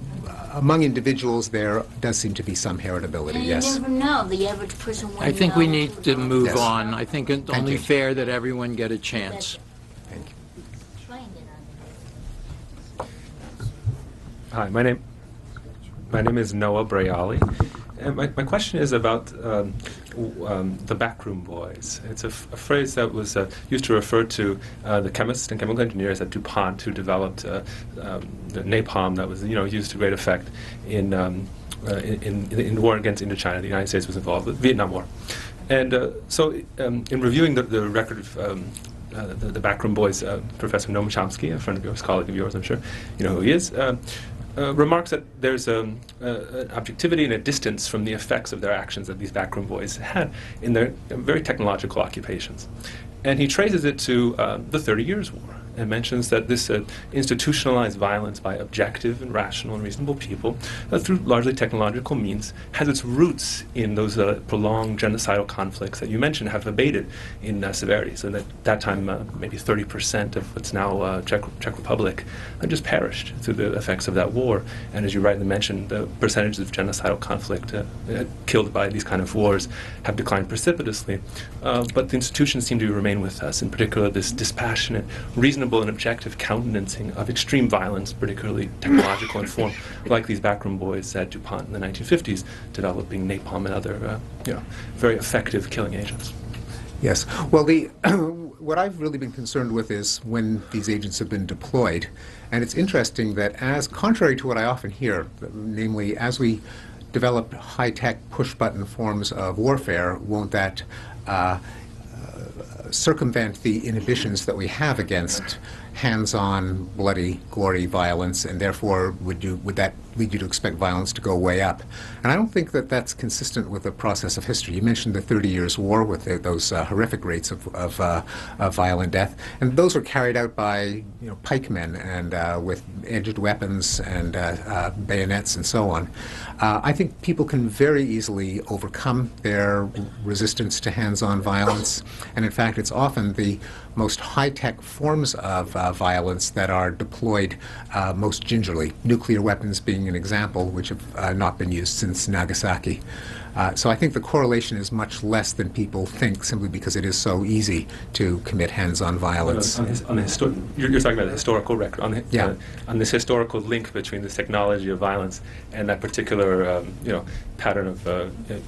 among individuals there does seem to be some heritability, and yes. You never know. The average person wouldn't I think we know. need to move Yes. on. I think it's Thank only you. fair that everyone get a chance. Thank you. Try and get on. Hi, my name is Noah Brayali, and my question is about the backroom boys. It's a phrase that was used to refer to the chemists and chemical engineers at DuPont who developed the napalm that was used to great effect in the war against Indochina. The United States was involved, the Vietnam War, and so in reviewing the record of the backroom boys, Professor Noam Chomsky, a friend of yours, colleague of yours, I'm sure you know who he is. Remarks that there's an objectivity and a distance from the effects of their actions that these backroom boys had in their very technological occupations. And he traces it to the 30 Years' War. and mentions that this institutionalized violence by objective and rational and reasonable people through largely technological means has its roots in those prolonged genocidal conflicts that you mentioned have abated in severity. So at that time, maybe 30% of what's now Czech Republic just perished through the effects of that war. And as you rightly mentioned, the percentages of genocidal conflict killed by these kind of wars have declined precipitously. But the institutions seem to remain with us, in particular this dispassionate, reasonable and objective countenancing of extreme violence, particularly technological in form, like these backroom boys at DuPont in the 1950s, developing napalm and other very effective killing agents. Yes. Well, what I've really been concerned with is when these agents have been deployed. And it's interesting that contrary to what I often hear, namely, as we develop high-tech push-button forms of warfare, won't that circumvent the inhibitions that we have against hands-on, bloody, gory violence, and therefore would that lead you to expect violence to go way up? And I don't think that that's consistent with the process of history. You mentioned the 30 Years' War with those horrific rates of violent death, and those were carried out by pikemen and with edged weapons and bayonets and so on. I think people can very easily overcome their resistance to hands-on violence, and in fact, it's often the most high-tech forms of violence that are deployed most gingerly, nuclear weapons being an example, which have not been used since Nagasaki. So I think the correlation is much less than people think, simply because it is so easy to commit hands-on violence. You're talking about the historical record, on this historical link between this technology of violence and that particular pattern of,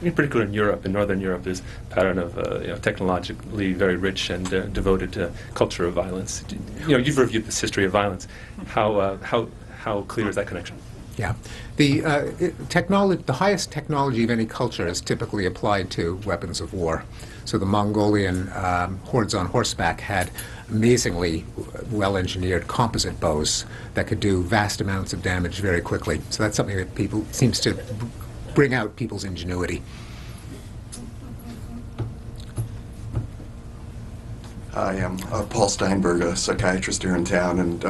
in particular in Europe, in Northern Europe, this pattern of technologically very rich and devoted to culture of violence. You've reviewed this history of violence. How clear is that connection? Yeah. The highest technology of any culture is typically applied to weapons of war. So the Mongolian hordes on horseback had amazingly well-engineered composite bows that could do vast amounts of damage very quickly. So that's something that seems to bring out people's ingenuity. I am Paul Steinberg, a psychiatrist here in town, and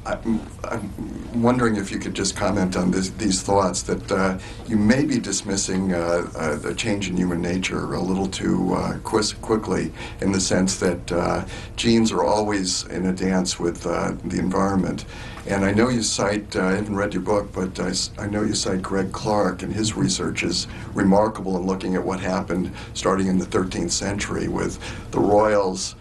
I'm wondering if you could just comment on these thoughts that you may be dismissing the change in human nature a little too quickly, in the sense that genes are always in a dance with the environment. And I know you cite, I haven't read your book, but I know you cite Greg Clark, and his research is remarkable in looking at what happened starting in the 13th century with the royals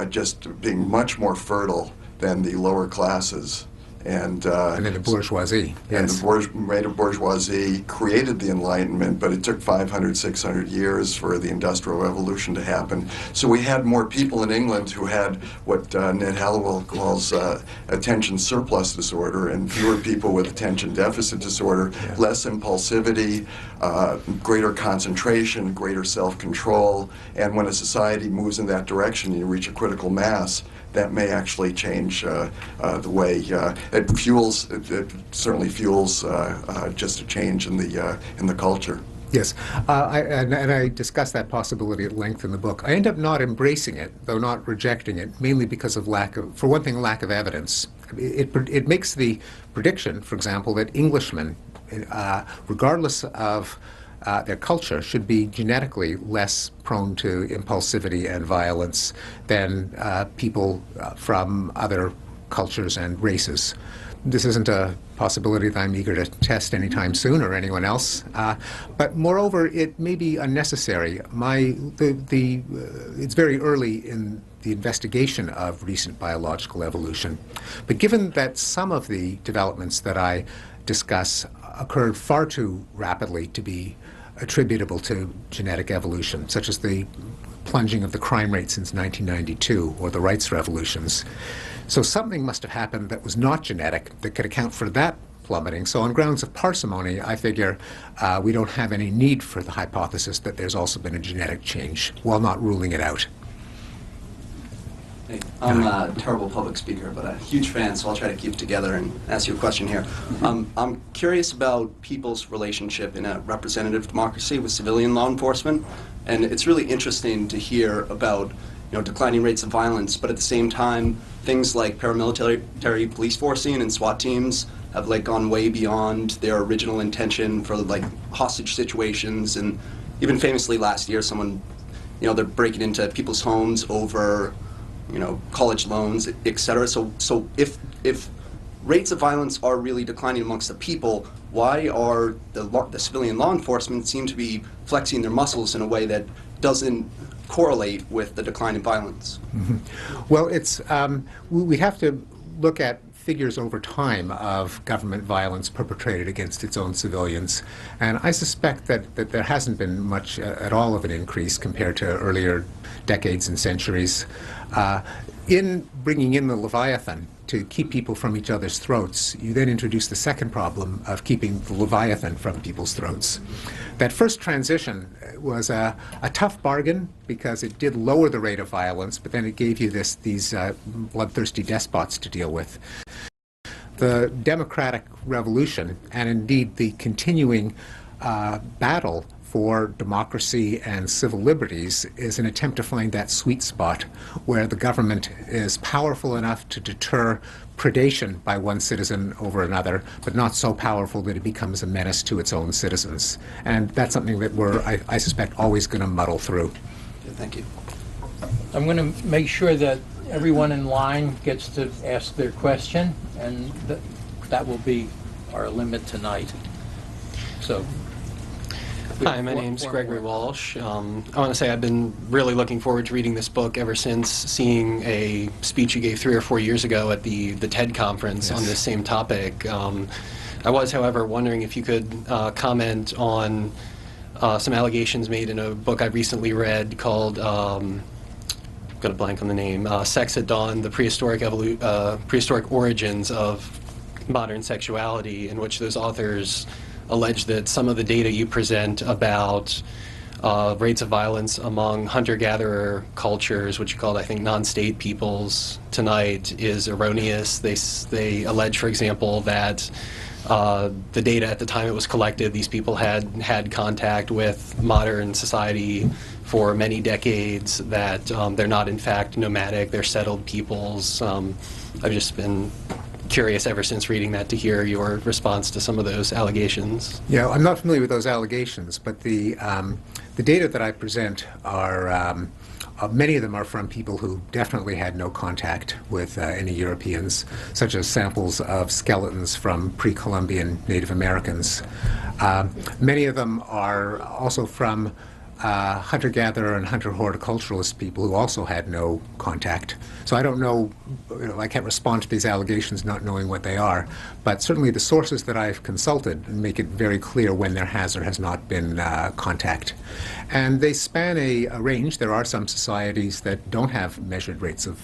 just being much more fertile than the lower classes. And then the bourgeoisie. Yes. And the bourgeoisie created the Enlightenment, but it took 500, 600 years for the Industrial Revolution to happen. So we had more people in England who had what Ned Hallowell calls attention surplus disorder, and fewer people with attention deficit disorder, less impulsivity, greater concentration, greater self-control. And when a society moves in that direction, you reach a critical mass, that may actually change the way it certainly fuels just a change in the culture. Yes, and I discuss that possibility at length in the book. I end up not embracing it, though not rejecting it, mainly because of lack of evidence. It makes the prediction, for example, that Englishmen, regardless of their culture, should be genetically less prone to impulsivity and violence than people from other cultures and races. This isn't a possibility that I'm eager to test anytime soon, or anyone else. But moreover, it may be unnecessary. It's very early in the investigation of recent biological evolution. But given that some of the developments that I discuss occurred far too rapidly to be attributable to genetic evolution, such as the plunging of the crime rate since 1992 or the rights revolutions. So something must have happened that was not genetic that could account for that plummeting. So on grounds of parsimony, I figure we don't have any need for the hypothesis that there's also been a genetic change, while not ruling it out. Hey, I'm a terrible public speaker, but a huge fan, so I'll try to keep it together and ask you a question here. I'm curious about people's relationship in a representative democracy with civilian law enforcement, and it's really interesting to hear about declining rates of violence, but at the same time, things like paramilitary police forcing and SWAT teams have like gone way beyond their original intention for like hostage situations, and even famously last year, someone, they're breaking into people's homes over, college loans, etc. So if rates of violence are really declining amongst the people, why are the civilian law enforcement seem to be flexing their muscles in a way that doesn't correlate with the decline in violence? Mm-hmm. Well, it's we have to look at figures over time of government violence perpetrated against its own civilians, and I suspect that there hasn't been much at all of an increase compared to earlier decades and centuries. In bringing in the Leviathan to keep people from each other's throats, you then introduce the second problem of keeping the Leviathan from people's throats. That first transition was a tough bargain because it did lower the rate of violence, but then it gave you these bloodthirsty despots to deal with. The democratic revolution, and indeed the continuing battle for democracy and civil liberties, is an attempt to find that sweet spot where the government is powerful enough to deter predation by one citizen over another, but not so powerful that it becomes a menace to its own citizens. And that's something that we're, I suspect, always going to muddle through. Okay, thank you. I'm going to make sure that everyone in line gets to ask their question, and that will be our limit tonight. So. Hi, my name's Gregory Walsh. I want to say I've been really looking forward to reading this book ever since seeing a speech you gave 3 or 4 years ago at the TED conference on this same topic. I was, however, wondering if you could comment on some allegations made in a book I recently read called, got a blank on the name, Sex at Dawn, the prehistoric origins of modern sexuality, in which those authors allege that some of the data you present about rates of violence among hunter-gatherer cultures, which you called, I think, non-state peoples tonight, is erroneous. They allege, for example, that the data at the time it was collected, these people had contact with modern society for many decades, that they're not, in fact, nomadic, they're settled peoples. I've just been curious ever since reading that to hear your response to some of those allegations. Yeah, I'm not familiar with those allegations, but the data that I present are, many of them are from people who definitely had no contact with any Europeans, such as samples of skeletons from pre-Columbian Native Americans. Many of them are also from hunter-gatherer and hunter-horticulturalist people who also had no contact. So I don't know, I can't respond to these allegations not knowing what they are, but certainly the sources that I've consulted make it very clear when there has or has not been contact. And they span a range. There are some societies that don't have measured rates of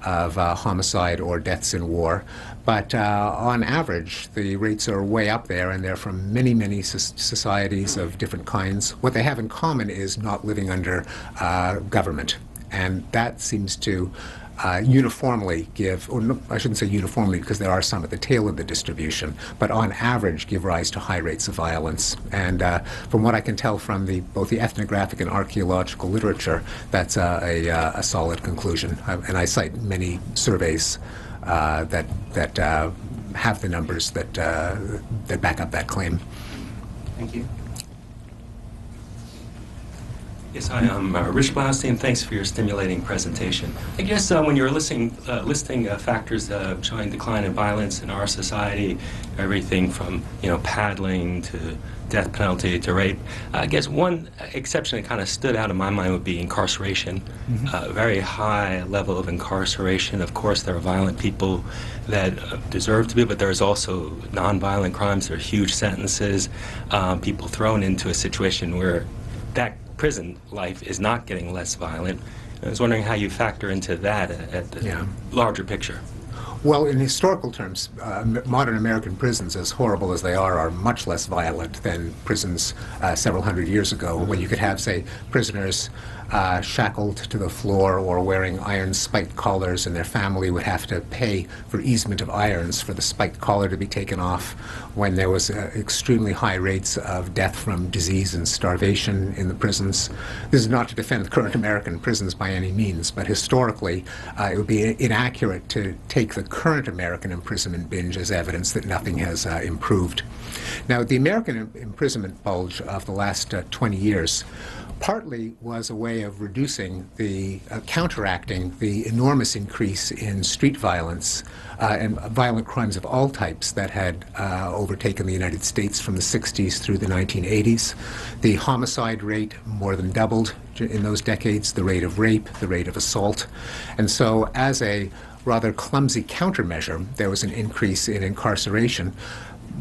homicide or deaths in war, but on average the rates are way up there, and they're from many, many societies of different kinds. What they have in common is not living under government, and that seems to uniformly give, or no, I shouldn't say uniformly because there are some at the tail of the distribution, but on average give rise to high rates of violence. And from what I can tell from both the ethnographic and archaeological literature, that's a solid conclusion. And I cite many surveys that have the numbers that back up that claim. Thank you. Yes, hi, I'm Rich Blaustein. Thanks for your stimulating presentation. I guess when you were listing factors showing decline in violence in our society, everything from paddling to death penalty to rape, I guess one exception that kind of stood out in my mind would be incarceration. A very high level of incarceration. Of course, there are violent people that deserve to be, but there's also nonviolent crimes. There are huge sentences. People thrown into a situation where that prison life is not getting less violent. I was wondering how you factor into that at the larger picture. Well, in historical terms, modern American prisons, as horrible as they are much less violent than prisons several hundred years ago, when you could have, say, prisoners shackled to the floor or wearing iron spiked collars, and their family would have to pay for easement of irons for the spiked collar to be taken off, when there was extremely high rates of death from disease and starvation in the prisons. This is not to defend the current American prisons by any means, but historically it would be inaccurate to take the current American imprisonment binge as evidence that nothing has improved. Now, the American imprisonment bulge of the last 20 years partly was a way of reducing counteracting the enormous increase in street violence and violent crimes of all types that had overtaken the United States from the 60s through the 1980s. The homicide rate more than doubled in those decades, the rate of rape, the rate of assault. And so as a rather clumsy countermeasure, there was an increase in incarceration,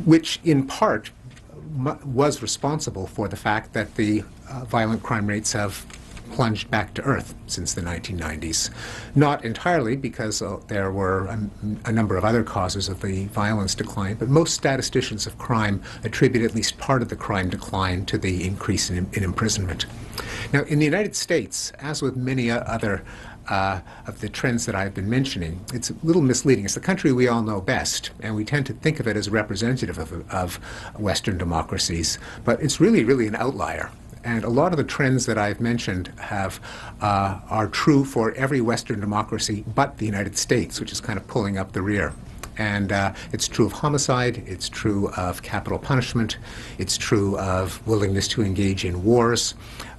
which in part was responsible for the fact that the violent crime rates have plunged back to earth since the 1990s. Not entirely, because there were a number of other causes of the violence decline, but most statisticians of crime attribute at least part of the crime decline to the increase in imprisonment. Now, in the United States, as with many other of the trends that I've been mentioning, it's a little misleading. It's the country we all know best, and we tend to think of it as representative of Western democracies, but it's really an outlier. And a lot of the trends that I've mentioned are true for every Western democracy but the United States, which is kind of pulling up the rear. And it's true of homicide, it's true of capital punishment, it's true of willingness to engage in wars,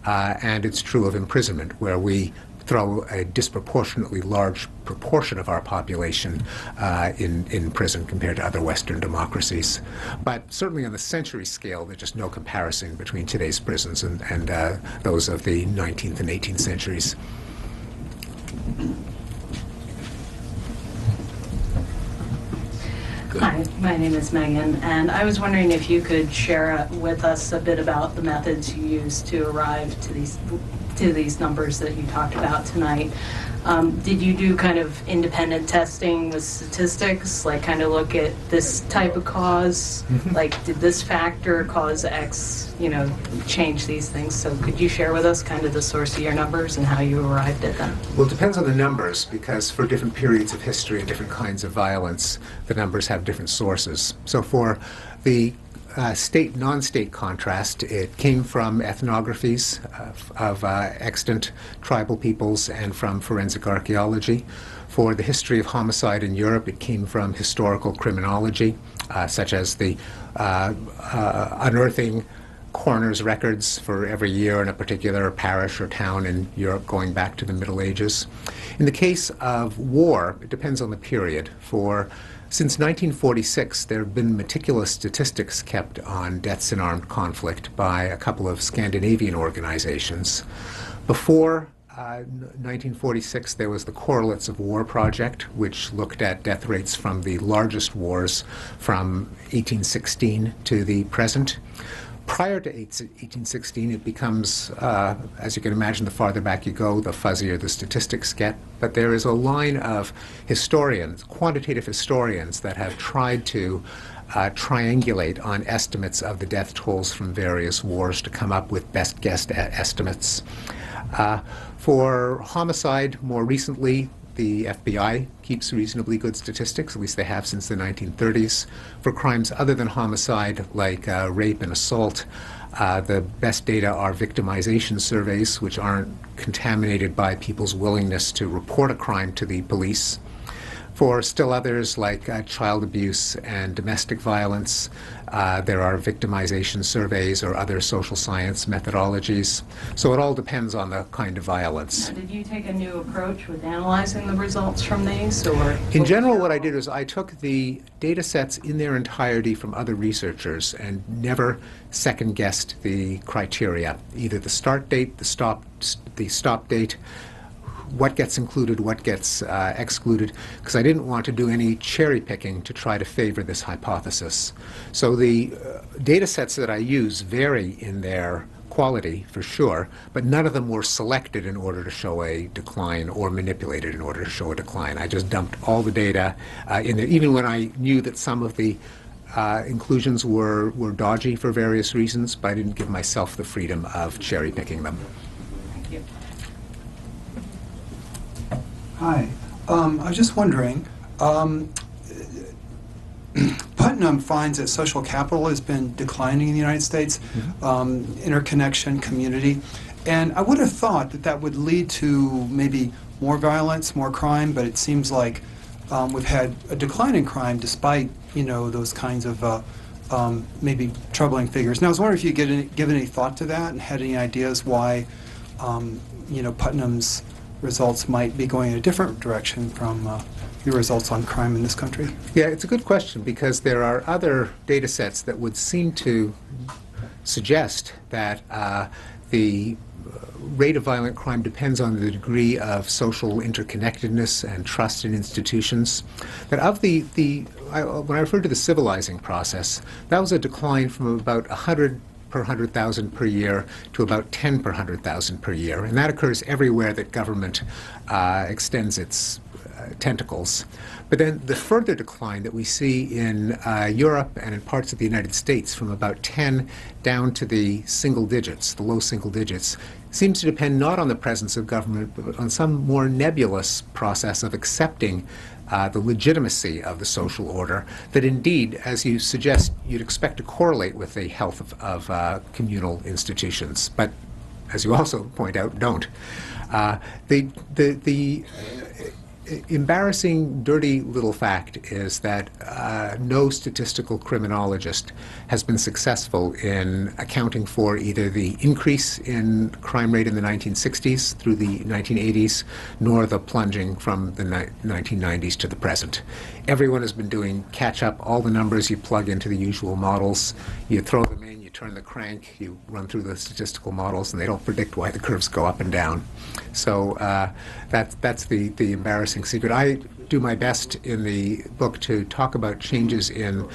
and it's true of imprisonment, where we throw a disproportionately large proportion of our population in prison compared to other Western democracies. But certainly on the century scale, there's just no comparison between today's prisons and those of the 19th and 18th centuries. Hi, my name is Megan, and I was wondering if you could share with us a bit about the methods you used to arrive to these numbers that you talked about tonight. Did you do kind of independent testing with statistics, like kind of look at this type of cause, like did this factor cause X, change these things? So could you share with us kind of the source of your numbers and how you arrived at them? Well, it depends on the numbers, because for different periods of history and different kinds of violence, the numbers have different sources. So for the state non-state contrast, it came from ethnographies of extant tribal peoples and from forensic archaeology. For the history of homicide in Europe, it came from historical criminology, such as the unearthing coroner's records for every year in a particular parish or town in Europe going back to the Middle Ages. In the case of war, it depends on the period. Since 1946, there have been meticulous statistics kept on deaths in armed conflict by a couple of Scandinavian organizations. Before 1946, there was the Correlates of War Project, which looked at death rates from the largest wars from 1816 to the present. Prior to 1816, it becomes, as you can imagine, the farther back you go, the fuzzier the statistics get. But there is a line of historians, quantitative historians, that have tried to triangulate on estimates of the death tolls from various wars to come up with best guess estimates. For homicide, more recently, the FBI keeps reasonably good statistics, at least they have since the 1930s. For crimes other than homicide, like rape and assault, the best data are victimization surveys, which aren't contaminated by people's willingness to report a crime to the police. For still others, like child abuse and domestic violence, there are victimization surveys or other social science methodologies. So it all depends on the kind of violence. Did you take a new approach with analyzing the results from these? Or in general, what I did is I took the data sets in their entirety from other researchers and never second-guessed the criteria, either the start date, the stop date, what gets included, what gets excluded, because I didn't want to do any cherry picking to try to favor this hypothesis. So the data sets that I use vary in their quality, for sure, but none of them were selected in order to show a decline or manipulated in order to show a decline. I just dumped all the data in there, even when I knew that some of the inclusions were dodgy for various reasons, but I didn't give myself the freedom of cherry picking them. Thank you. Hi. I was just wondering, Putnam finds that social capital has been declining in the United States, interconnection, community, and I would have thought that that would lead to maybe more violence, more crime, but it seems like we've had a decline in crime despite, you know, those kinds of maybe troubling figures. Now, I was wondering if you given any thought to that and had any ideas why, you know, Putnam's results might be going in a different direction from your results on crime in this country? Yeah, it's a good question because there are other data sets that would seem to suggest that the rate of violent crime depends on the degree of social interconnectedness and trust in institutions. That of when I referred to the civilizing process, that was a decline from about 100 per 100,000 per year to about 10 per 100,000 per year. And that occurs everywhere that government extends its tentacles. But then the further decline that we see in Europe and in parts of the United States from about 10 down to the single digits, the low single digits, seems to depend not on the presence of government, but on some more nebulous process of accepting the legitimacy of the social order that indeed, as you suggest, you'd expect to correlate with the health of communal institutions, but as you also point out, don't. The embarrassing, dirty little fact is that no statistical criminologist has been successful in accounting for either the increase in crime rate in the 1960s through the 1980s, nor the plunging from the 1990s to the present. Everyone has been doing catch-up, all the numbers you plug into the usual models, you throw them in, you turn the crank, you run through the statistical models, and they don't predict why the curves go up and down. So that's the embarrassing secret. I do my best in the book to talk about changes in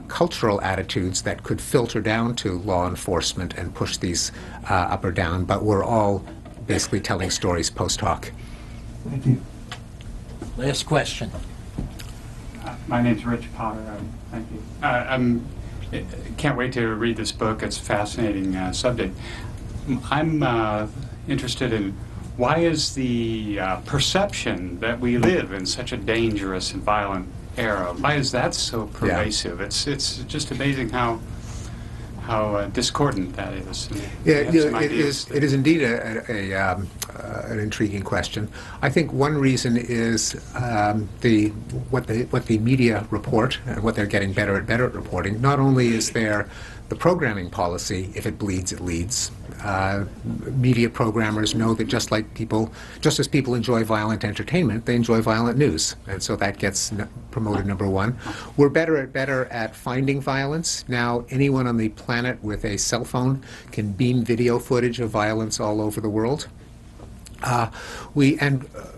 cultural attitudes that could filter down to law enforcement and push these up or down, but we're all basically telling stories post hoc. Thank you. Last question. My name's Rich Potter. Thank you. Can't wait to read this book. It's a fascinating subject. I'm interested in why is the perception that we live in such a dangerous and violent era, why is that so pervasive? Yeah. It's just amazing how discordant that is. Yeah, it is indeed an intriguing question. I think one reason is what the media report and what they're getting better at reporting. Not only is there the programming policy, if it bleeds, it leads. Media programmers know that just as people enjoy violent entertainment, they enjoy violent news, and so that gets promoted number one. We're better at finding violence. Now, anyone on the planet with a cell phone can beam video footage of violence all over the world.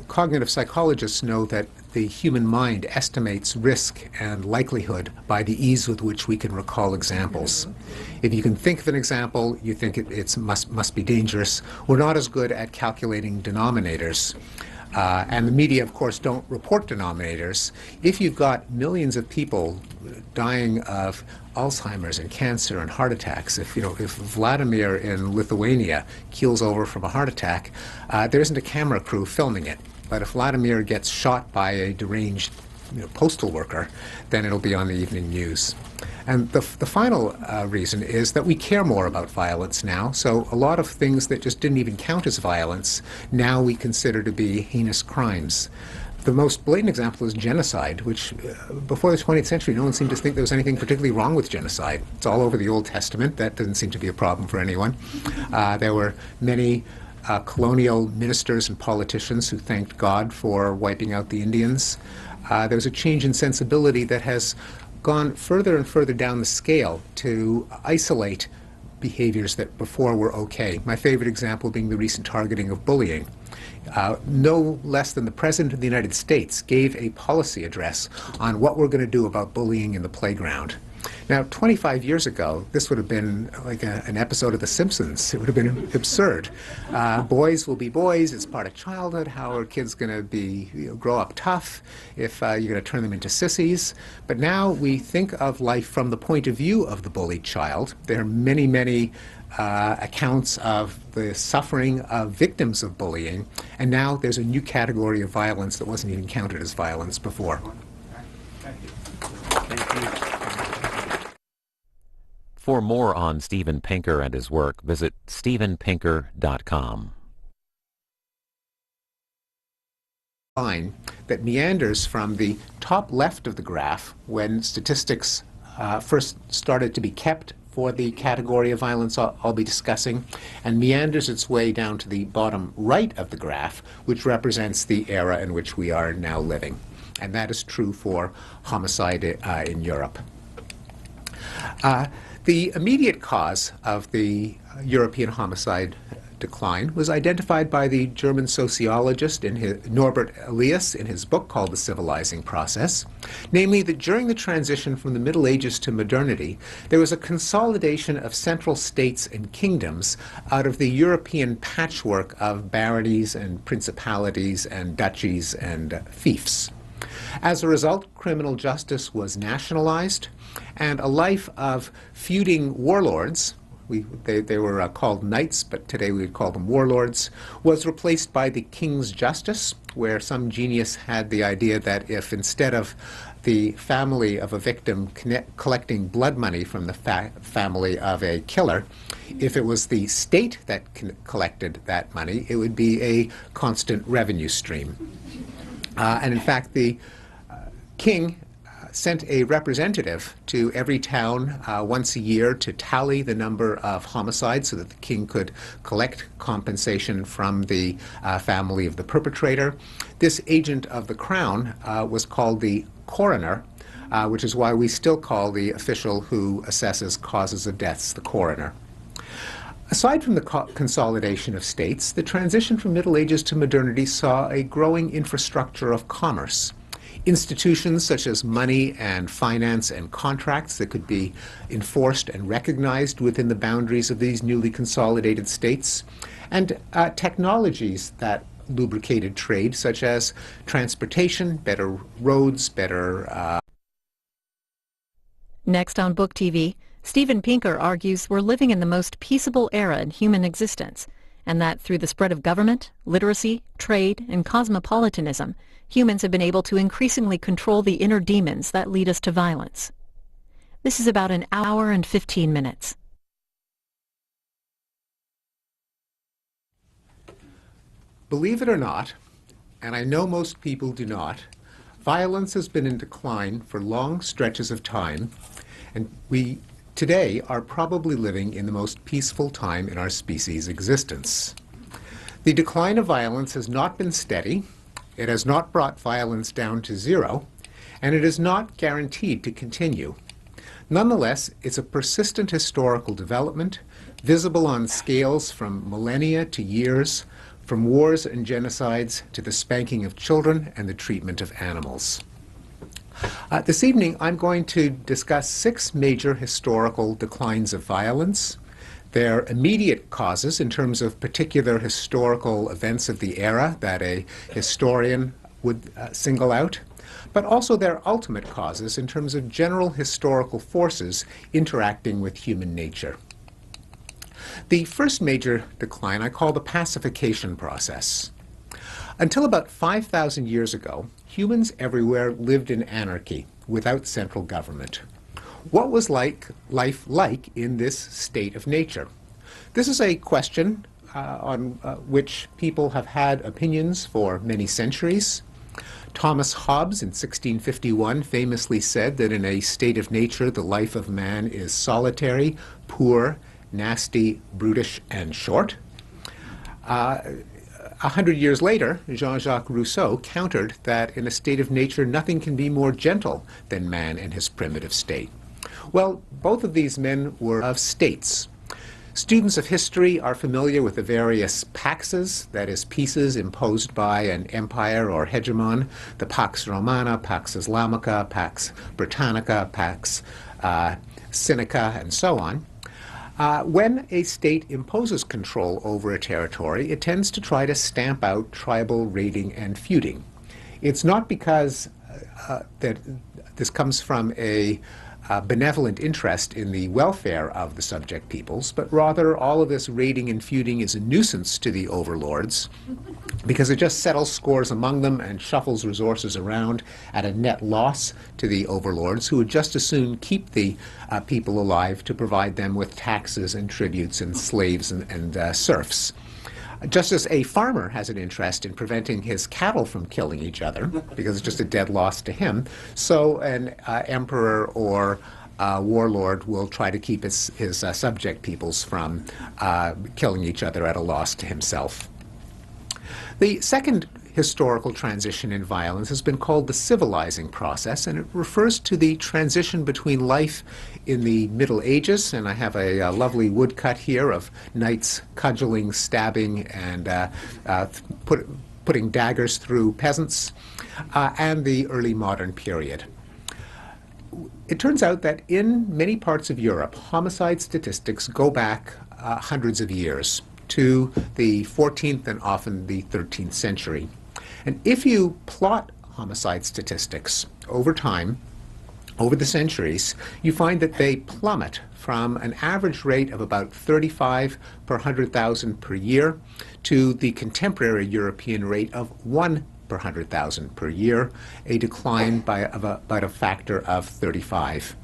Cognitive psychologists know that the human mind estimates risk and likelihood by the ease with which we can recall examples. If you can think of an example, you think it must be dangerous. We're not as good at calculating denominators. And the media, of course, don't report denominators. If you've got millions of people dying of Alzheimer's and cancer and heart attacks, if Vladimir in Lithuania keels over from a heart attack, there isn't a camera crew filming it. But if Vladimir gets shot by a deranged postal worker, then it'll be on the evening news. And the final reason is that we care more about violence now. So a lot of things that just didn't even count as violence, now we consider to be heinous crimes. The most blatant example is genocide, which before the 20th century, no one seemed to think there was anything particularly wrong with genocide. It's all over the Old Testament. That doesn't seem to be a problem for anyone. There were many colonial ministers and politicians who thanked God for wiping out the Indians. There was a change in sensibility that has gone further and further down the scale to isolate behaviors that before were okay. My favorite example being the recent targeting of bullying. No less than the President of the United States gave a policy address on what we're going to do about bullying in the playground. Now, 25 years ago, this would have been like an episode of The Simpsons. It would have been absurd. Boys will be boys. It's part of childhood. How are kids going to be, grow up tough if you're going to turn them into sissies? But now we think of life from the point of view of the bullied child. There are many, many accounts of the suffering of victims of bullying, and now there's a new category of violence that wasn't even counted as violence before. Thank you. For more on Steven Pinker and his work, visit stevenpinker.com. Line that meanders from the top left of the graph when statistics first started to be kept for the category of violence I'll be discussing, and meanders its way down to the bottom right of the graph, which represents the era in which we are now living. And that is true for homicide in Europe. The immediate cause of the European homicide decline was identified by the German sociologist Norbert Elias in his book called The Civilizing Process, namely that during the transition from the Middle Ages to modernity, there was a consolidation of central states and kingdoms out of the European patchwork of baronies and principalities and duchies and fiefs. As a result, criminal justice was nationalized, and a life of feuding warlords, they were called knights, but today we would call them warlords, was replaced by the king's justice, where some genius had the idea that if instead of the family of a victim collecting blood money from the family of a killer, if it was the state that collected that money, it would be a constant revenue stream. And in fact, the king sent a representative to every town once a year to tally the number of homicides so that the king could collect compensation from the family of the perpetrator. This agent of the crown was called the coroner, which is why we still call the official who assesses causes of deaths the coroner. Aside from the consolidation of states, the transition from Middle Ages to modernity saw a growing infrastructure of commerce. Institutions such as money and finance and contracts that could be enforced and recognized within the boundaries of these newly consolidated states, and technologies that lubricated trade, such as transportation, better roads, better... Next on Book TV, Steven Pinker argues we're living in the most peaceable era in human existence, and that through the spread of government, literacy, trade, and cosmopolitanism, humans have been able to increasingly control the inner demons that lead us to violence. This is about an hour and 15 minutes. Believe it or not, and I know most people do not, violence has been in decline for long stretches of time, and we today are probably living in the most peaceful time in our species' existence. The decline of violence has not been steady, it has not brought violence down to zero, and it is not guaranteed to continue. Nonetheless, it's a persistent historical development, visible on scales from millennia to years, from wars and genocides to the spanking of children and the treatment of animals. This evening, I'm going to discuss 6 major historical declines of violence, their immediate causes in terms of particular historical events of the era that a historian would single out, but also their ultimate causes in terms of general historical forces interacting with human nature. The first major decline I call the pacification process. Until about 5,000 years ago, humans everywhere lived in anarchy without central government. What was life like in this state of nature? This is a question on which people have had opinions for many centuries. Thomas Hobbes in 1651 famously said that in a state of nature the life of man is solitary, poor, nasty, brutish, and short. 100 years later, Jean-Jacques Rousseau countered that in a state of nature nothing can be more gentle than man in his primitive state. Well, both of these men were of states. Students of history are familiar with the various paxes, that is, peaces imposed by an empire or hegemon, the Pax Romana, Pax Islamica, Pax Britannica, Pax Seneca, and so on. When a state imposes control over a territory, it tends to try to stamp out tribal raiding and feuding. It's not because that this comes from a benevolent interest in the welfare of the subject peoples, but rather all of this raiding and feuding is a nuisance to the overlords because it just settles scores among them and shuffles resources around at a net loss to the overlords, who would just as soon keep the people alive to provide them with taxes and tributes and slaves and serfs. Just as a farmer has an interest in preventing his cattle from killing each other, because it's just a dead loss to him, so an emperor or warlord will try to keep his subject peoples from killing each other at a loss to himself. The second historical transition in violence has been called the civilizing process, and it refers to the transition between life in the Middle Ages, and I have a lovely woodcut here of knights cudgeling, stabbing, and putting daggers through peasants, and the early modern period. It turns out that in many parts of Europe, homicide statistics go back hundreds of years to the 14th and often the 13th century. And if you plot homicide statistics over time, over the centuries, you find that they plummet from an average rate of about 35 per 100,000 per year to the contemporary European rate of 1 per 100,000 per year, a decline by about a factor of 35.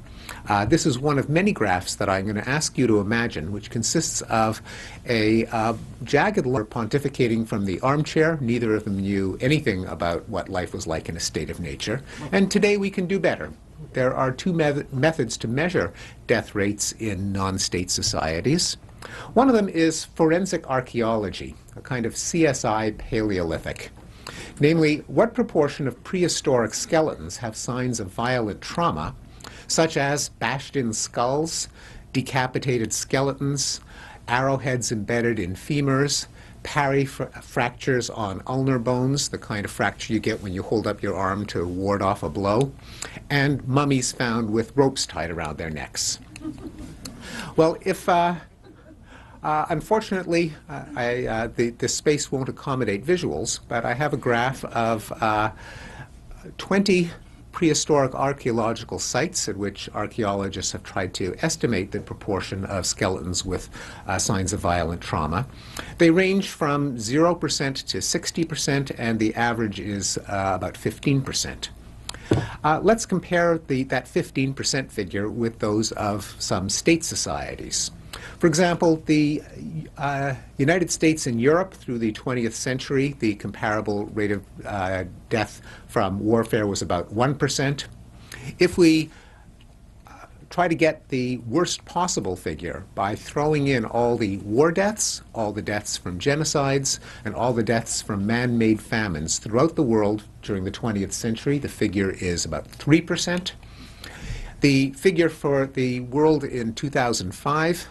This is one of many graphs that I'm going to ask you to imagine, which consists of a jagged line pontificating from the armchair. Neither of them knew anything about what life was like in a state of nature. And today we can do better. There are two methods to measure death rates in non-state societies. One of them is forensic archaeology, a kind of CSI Paleolithic. Namely, what proportion of prehistoric skeletons have signs of violent trauma, such as bashed-in skulls, decapitated skeletons, arrowheads embedded in femurs, fractures on ulnar bones, the kind of fracture you get when you hold up your arm to ward off a blow, and mummies found with ropes tied around their necks. Well, if unfortunately, the space won't accommodate visuals, but I have a graph of 20 prehistoric archaeological sites at which archaeologists have tried to estimate the proportion of skeletons with signs of violent trauma. They range from 0% to 60%, and the average is about 15%. Let's compare that 15% figure with those of some state societies. For example, the United States and Europe through the 20th century, the comparable rate of death from warfare was about 1%. If we try to get the worst possible figure by throwing in all the war deaths, all the deaths from genocides, and all the deaths from man-made famines throughout the world during the 20th century, the figure is about 3%. The figure for the world in 2005,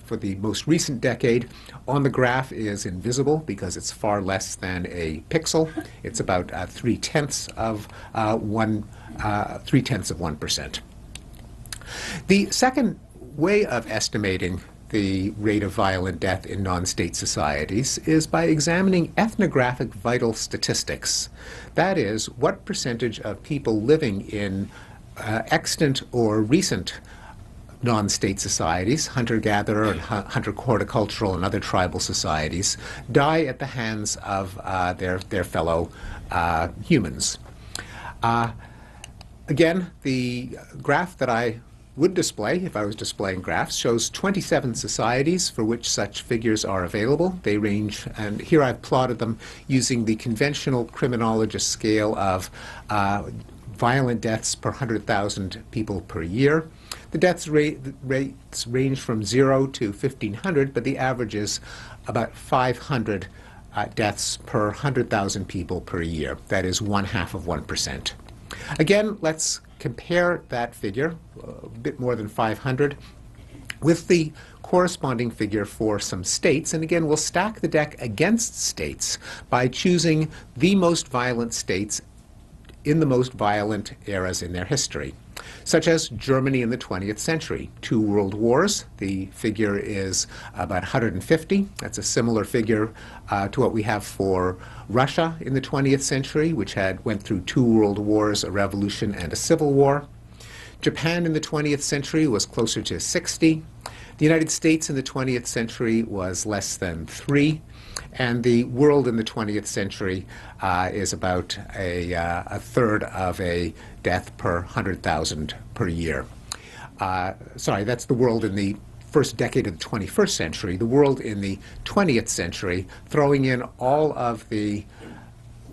for the most recent decade, on the graph is invisible because it's far less than a pixel. It's about 3/10 of 1%. The second way of estimating the rate of violent death in non-state societies is by examining ethnographic vital statistics. That is, what percentage of people living in extant or recent non-state societies, hunter-gatherer and hunter-horticultural and other tribal societies, die at the hands of their fellow humans. Again, the graph that I would display, if I was displaying graphs, shows 27 societies for which such figures are available. They range, and here I've plotted them using the conventional criminologist scale of violent deaths per 100,000 people per year. The deaths rates range from 0 to 1,500, but the average is about 500 deaths per 100,000 people per year. That is 1/2%. Again, let's compare that figure, a bit more than 500, with the corresponding figure for some states. And again, we'll stack the deck against states by choosing the most violent states in the most violent eras in their history. such as Germany in the 20th century. 2 world wars, the figure is about 150. That's a similar figure to what we have for Russia in the 20th century, which went through 2 world wars, a revolution, and a civil war. Japan in the 20th century was closer to 60. The United States in the 20th century was less than 3. And the world in the 20th century is about a third of a death per 100,000 per year. Sorry, that's the world in the first decade of the 21st century. The world in the 20th century, throwing in all of the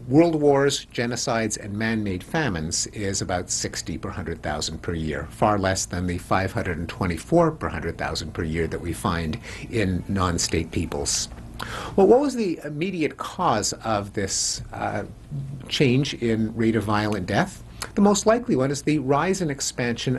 world wars, genocides, and man-made famines, is about 60 per 100,000 per year, far less than the 524 per 100,000 per year that we find in non-state peoples. Well, what was the immediate cause of this change in rate of violent death? The most likely one is the rise and expansion